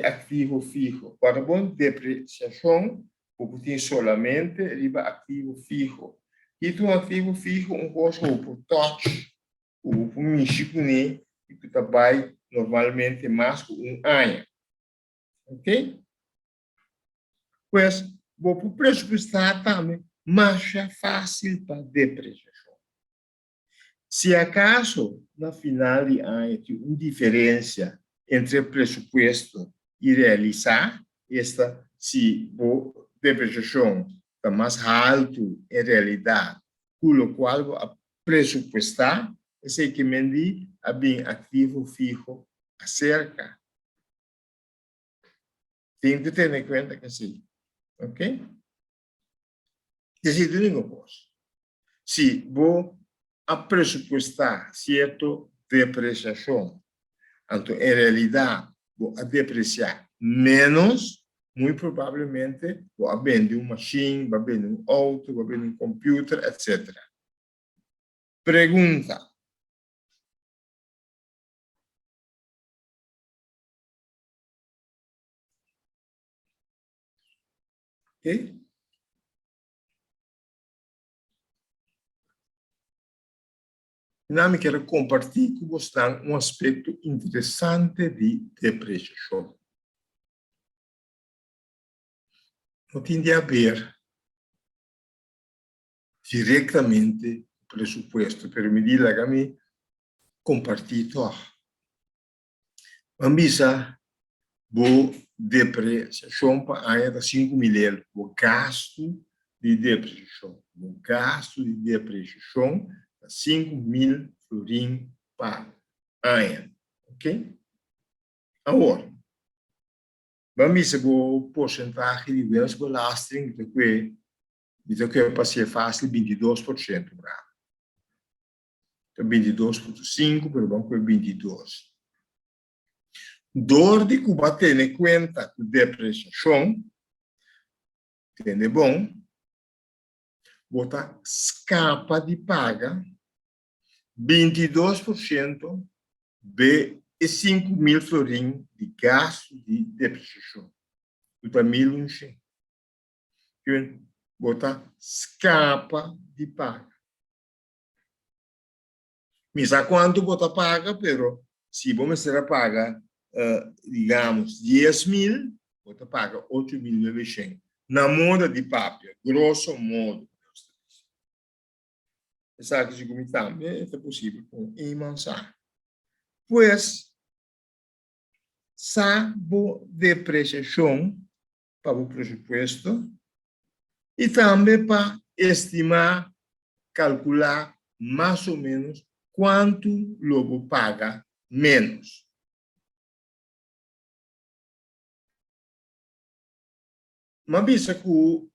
A: ativo fixo. Para bom depreciação, porque tem solamente riba ativo fixo. E um ativo fixo, coisa por touch, o por México, né, que trabalha normalmente mais que ano. Ok? Pois, vou pressupostar também, mas é fácil para depreciação. Se acaso, na final de ano, tem uma diferença entre presupuesto e realizar, esta, se a depreciação está mais alto em realidade, com o qual vou pressupostar, esse que me diz, a bem ativo fixo acerca. Tem que ter em conta que sim. Ok? Decide nenhuma coisa. Se vou pressupostar certo depreciação, então, em realidade, vou depreciar menos, muito provavelmente, vou vender uma machine, vou vender um auto, vou vender um computer, etc. Pergunta. Ok? Não me quero compartilhar com você um aspecto interessante de depreciação. Não tem a ver diretamente o presupuesto, pero me diz que me compartilho. Ambisa, vou depreciação para a área de 5.000, o gasto de depreciação. O gasto de depreciação de 5.000 florins para ano. Ok? Agora, vamos ver o porcentagem de belasting que Então, que eu passei fácil 22%. Então, 22,5%, pero vamos com 22%. Dor de Cuba tem em conta com depreciação, tem bom, bota escapa de paga 22% de 5.000 florins de gasto de depreciação. Para 1.100. Bota escapa de paga. Misa quanto bota paga, pero se vamos ser paga, digamos, 10.000, bota paga 8.900. Na moda de papel, grosso modo. Sabe que como também é possível com imansar. Pois, sabo depreciação para o presupuesto e também para estimar, calcular mais ou menos quanto logo paga menos. Mas vista que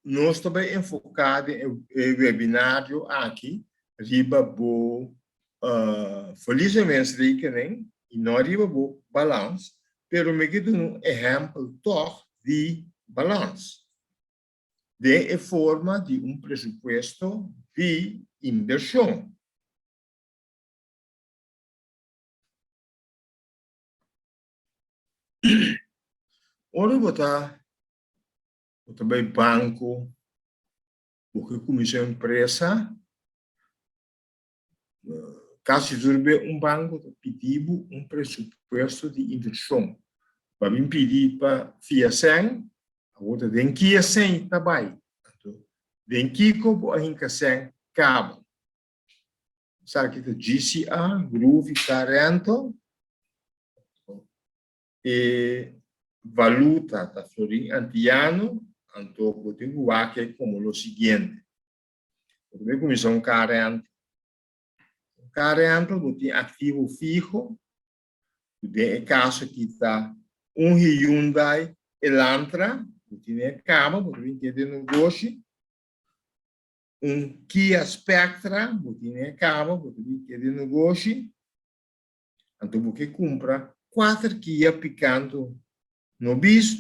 A: nós estamos enfocados no webinário aqui, riba bo felizmente rekening, e não riba bo balanço, pero me quedo um exemplo toch de balanço. De forma de presupuesto de inversão. Ora, botar bem banco, porque comissão empresa, caso surge banco, pediu presupuesto de inversão. Para me pedir para FIA100, agora tem que ir 100 também. Tem que ir com a gente 100 cabo. Sabe que GCA, Groove 40, e valuta da florin antiano, então eu tenho aqui como o seguinte. Eu comissão 40. 40, eu tenho ativo fixo, tem caso que está Hyundai Elantra, eu tenho cama, eu tenho negócio, Kia Spectra, eu tenho cama, eu tenho negócio, então eu compra 4 Kia picando no bis.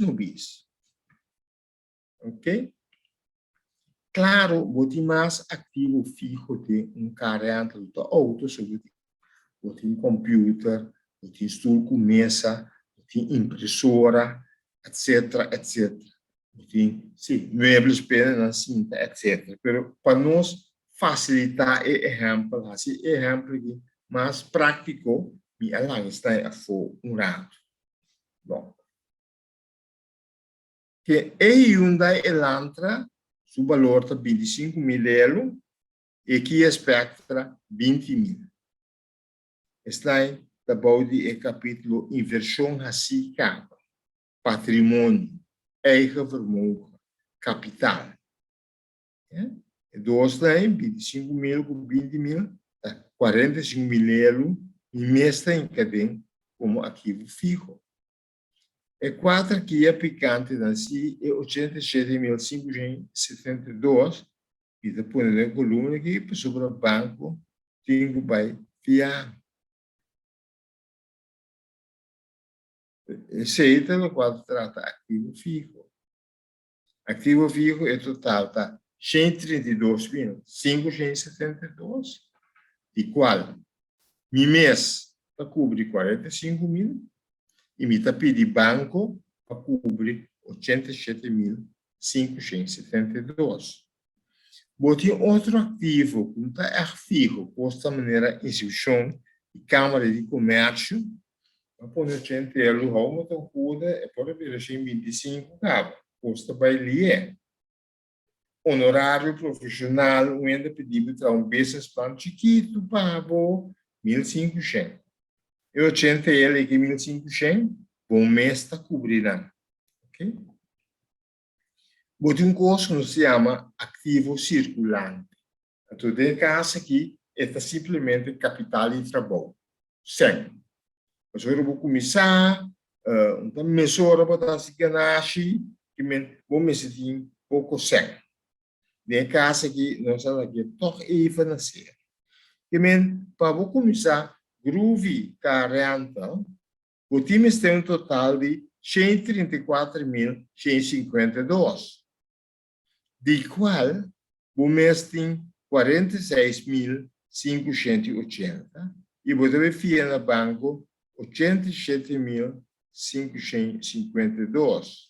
A: Ok? Claro, vou ter mais ativo fixo de 40 do outro, sobre vou ter computer, vou ter estudo com mesa, vou ter impressora, etc. Vou ter, sim, meubles, pena, cinta, etc. Pero para nós facilitar o exemplo, assim, exemplo mais prático, e lá está a rato. Bom. Que a Hyundai Elantra, o valor está 25.000 e aqui a Spectra 20.000. Está aí, da bode o capítulo inversão assim capa, patrimônio, eigen vermogen, capital. E dois está aí, 25.000 com 20.000, 45.000 e mesmo em cadê como ativo fixo. E 4 que é picante assim é 87.572 e depois da coluna aqui sobre o banco tenho vai fiar. Esse aí é o quadro trata ativo fixo. Ativo fixo é total tá 132.572 e qual mi mês para cobrir 45.000 e me está pedindo banco para cobrir 87.572. Botei outro ativo, que está fixo, posta maneira instituição e Câmara de Comércio, para pôr 80 euros, como então cuida, é para ver 25 cabo, posta para ele honorário profissional, o ainda pedido para business plan chiquito, pago 1.500. E 80 ele que 1.500, bom mês está cobrindo. Ok? Botei curso que se chama ativo circulante. Então, nesse caso aqui, é simplesmente capital de trabalho. Sem. Mas eu vou começar, então, mesura para se ganhar, que vou me sentir pouco sem. De caso que nós aqui toch even nascer. Que men para começar Groovy Rental, o time tem um total de 134.152, de qual o mês tem 46.580 e você deve fiar no banco 87.552.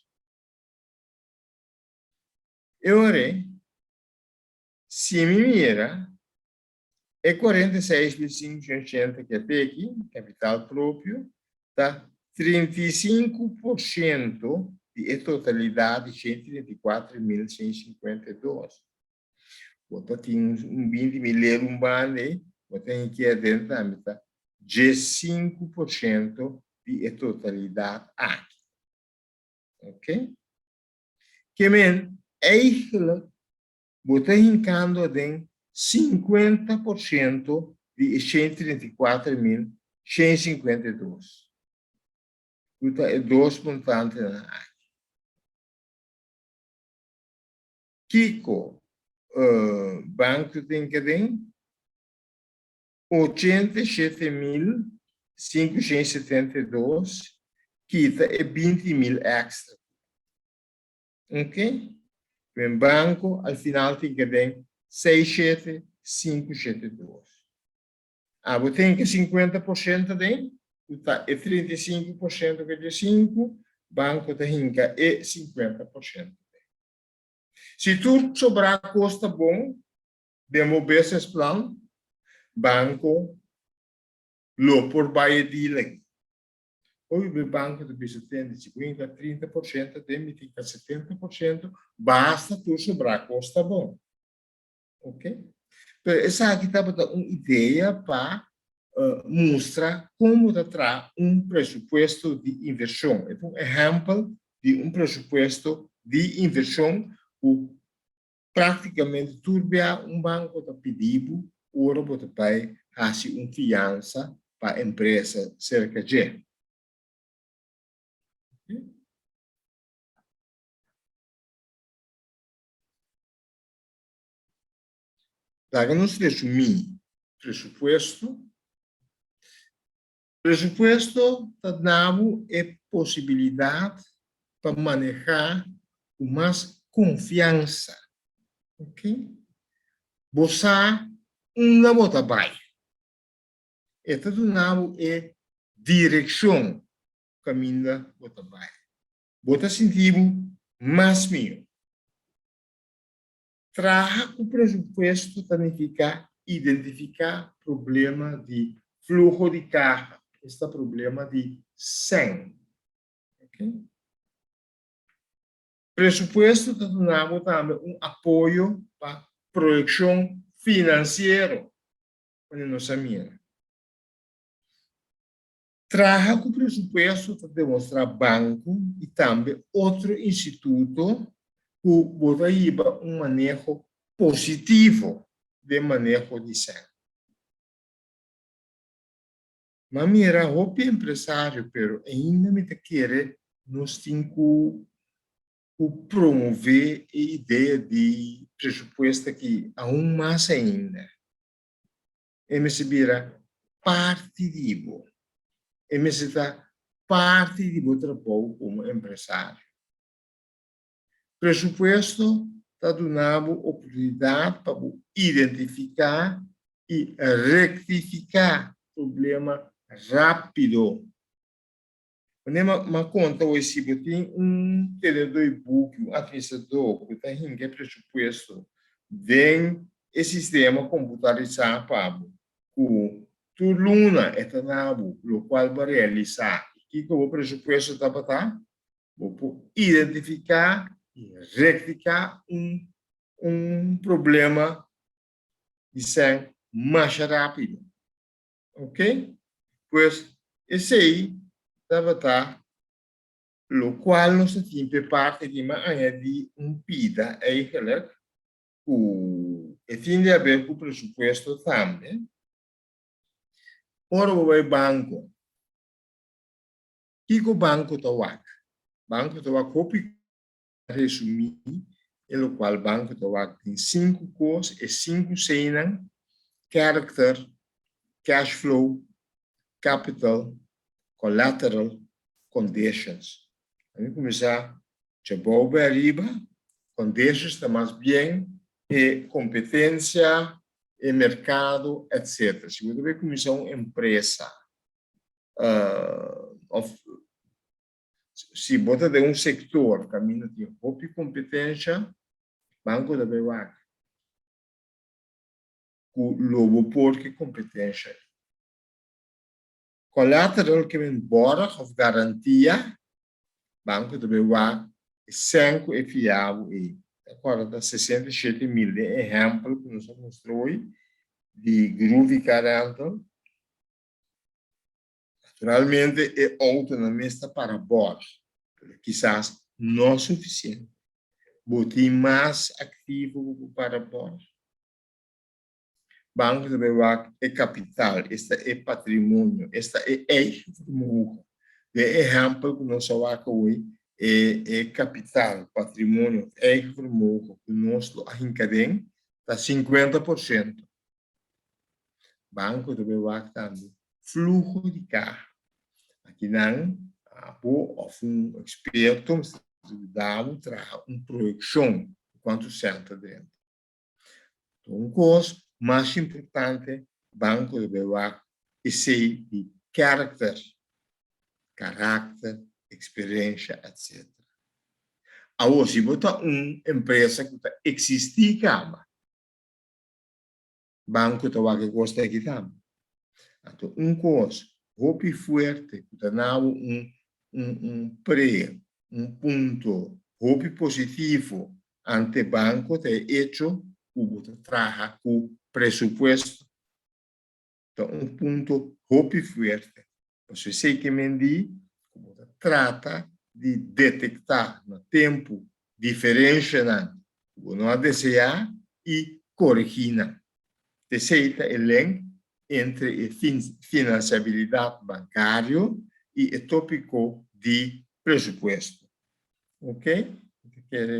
A: E ora, se me mira, é 46.580 que até aqui, capital próprio, tá? 35% de totalidade, 134.152. Você tem um 20 mil urbano, você tem aqui dentro, tá? 5% de totalidade aqui. Ok? Que men, eigenlijk, você indicando de 50% de 134.152. Então, é 2,8 na área. Kiko, banco tem que ter 87.572, que é 20 mil extra. Ok? O banco, ao final, tem que ter 67572. Você tem que 50% de, é 35% que é 5, banco tem que é 50%. Se tudo sobrar custa bom, demo business plan, banco, lo por baia dealing. Ou o banco de business tem de 50% a 30%, tem que 70%, basta tudo sobrar custa bom. Ok? Essa aqui está uma ideia para mostrar como tratar presupuesto de inversão. É um exemplo de presupuesto de inversão que praticamente turbia banco está pedindo ora você vai fazer fiança para a empresa cerca de. Dá-nos resumir presupuesto. Presupuesto está dando a possibilidade para manejar com mais confiança. Ok? Você não bota vai. Esta do nabo é direção caminho bota vai. Bota sentido mais meu. Trabalhar com presupuesto significa identificar problema de fluxo de caixa. Este problema de 100. Ok? Presupuesto está dando também apoio para projeção financeira. Quando nós mira. Trabalhar com presupuesto para demonstrar banco e também outro instituto que bota manejo positivo de manejo de 100. Mas mira, o empresário, pero ainda me quer nós temos que promover a ideia de presupuesto aqui, aún mais ainda. Me se vira partidivo. Me se dá parte de trabalho como empresário. Presupuesto está dando oportunidade para identificar e rectificar problema rápido. Quando conta hoje, tem tenedor de book, administrador, que tem que presupuesto, vem o sistema computarizado para o tu luna é tanabo, o qual vai realizar. Que o presupuesto está para identificar e rectificar problema de ser mais rápido. Ok? Pois, esse aí deve estar, o qual nós temos parte de uma de PIDA, eigenlijk, que tem a ver com o presupuesto também. Ora, o banco. O que o banco está fazendo? O banco está fazendo, resumir, em lo qual banco tem 5 coisas e 5 cenas: character, cash flow, capital, collateral, conditions. Vamos começar de baixo para arriba. Conditions está mais bem, e competência, e mercado, etc. Se você vai começar uma empresa, se você tem um sector que tem pouca competência, banco deve vaca. O lobo porque competência. Collateral que vem embora, ou garantia, banco deve vaca, sempre é fiável. Agora, das 67 mil de exemplo que nós mostramos de Groovy Rental, naturalmente é autonomista para bora, quizás não suficiente. Botar mais ativo para bora. Banco de Bewac é capital, esta é patrimônio, esta é eigendom. De exemplo que nós falamos hoje é capital, patrimônio, eigendom, que nós arrancamos está 50%. Banco de Bewac também. Fluxo de carro. Aqui não, um experto dá uma projeção de quanto senta dentro. Então, coisa mais importante, banco de Bewac, é ser de caráter, experiência, etc. Agora, se você uma empresa que existe, banco de Bewac gosta de também. Então, coisa, roupa forte, que dá ponto, roupa positivo ante banco, é hecho, que trabalha com presupuesto. Então, ponto roupa forte. Você sei que me trata de detectar no tempo diferença que não desejar e corrigir. Receita é link entre a financiabilidade bancária e o tópico de presupuesto. Ok?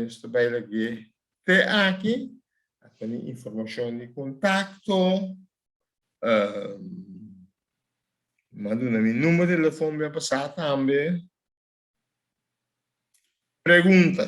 A: Estou bem aqui. Até aqui, tem informação de contato. Mando o meu número de telefone para passar também. Pergunta,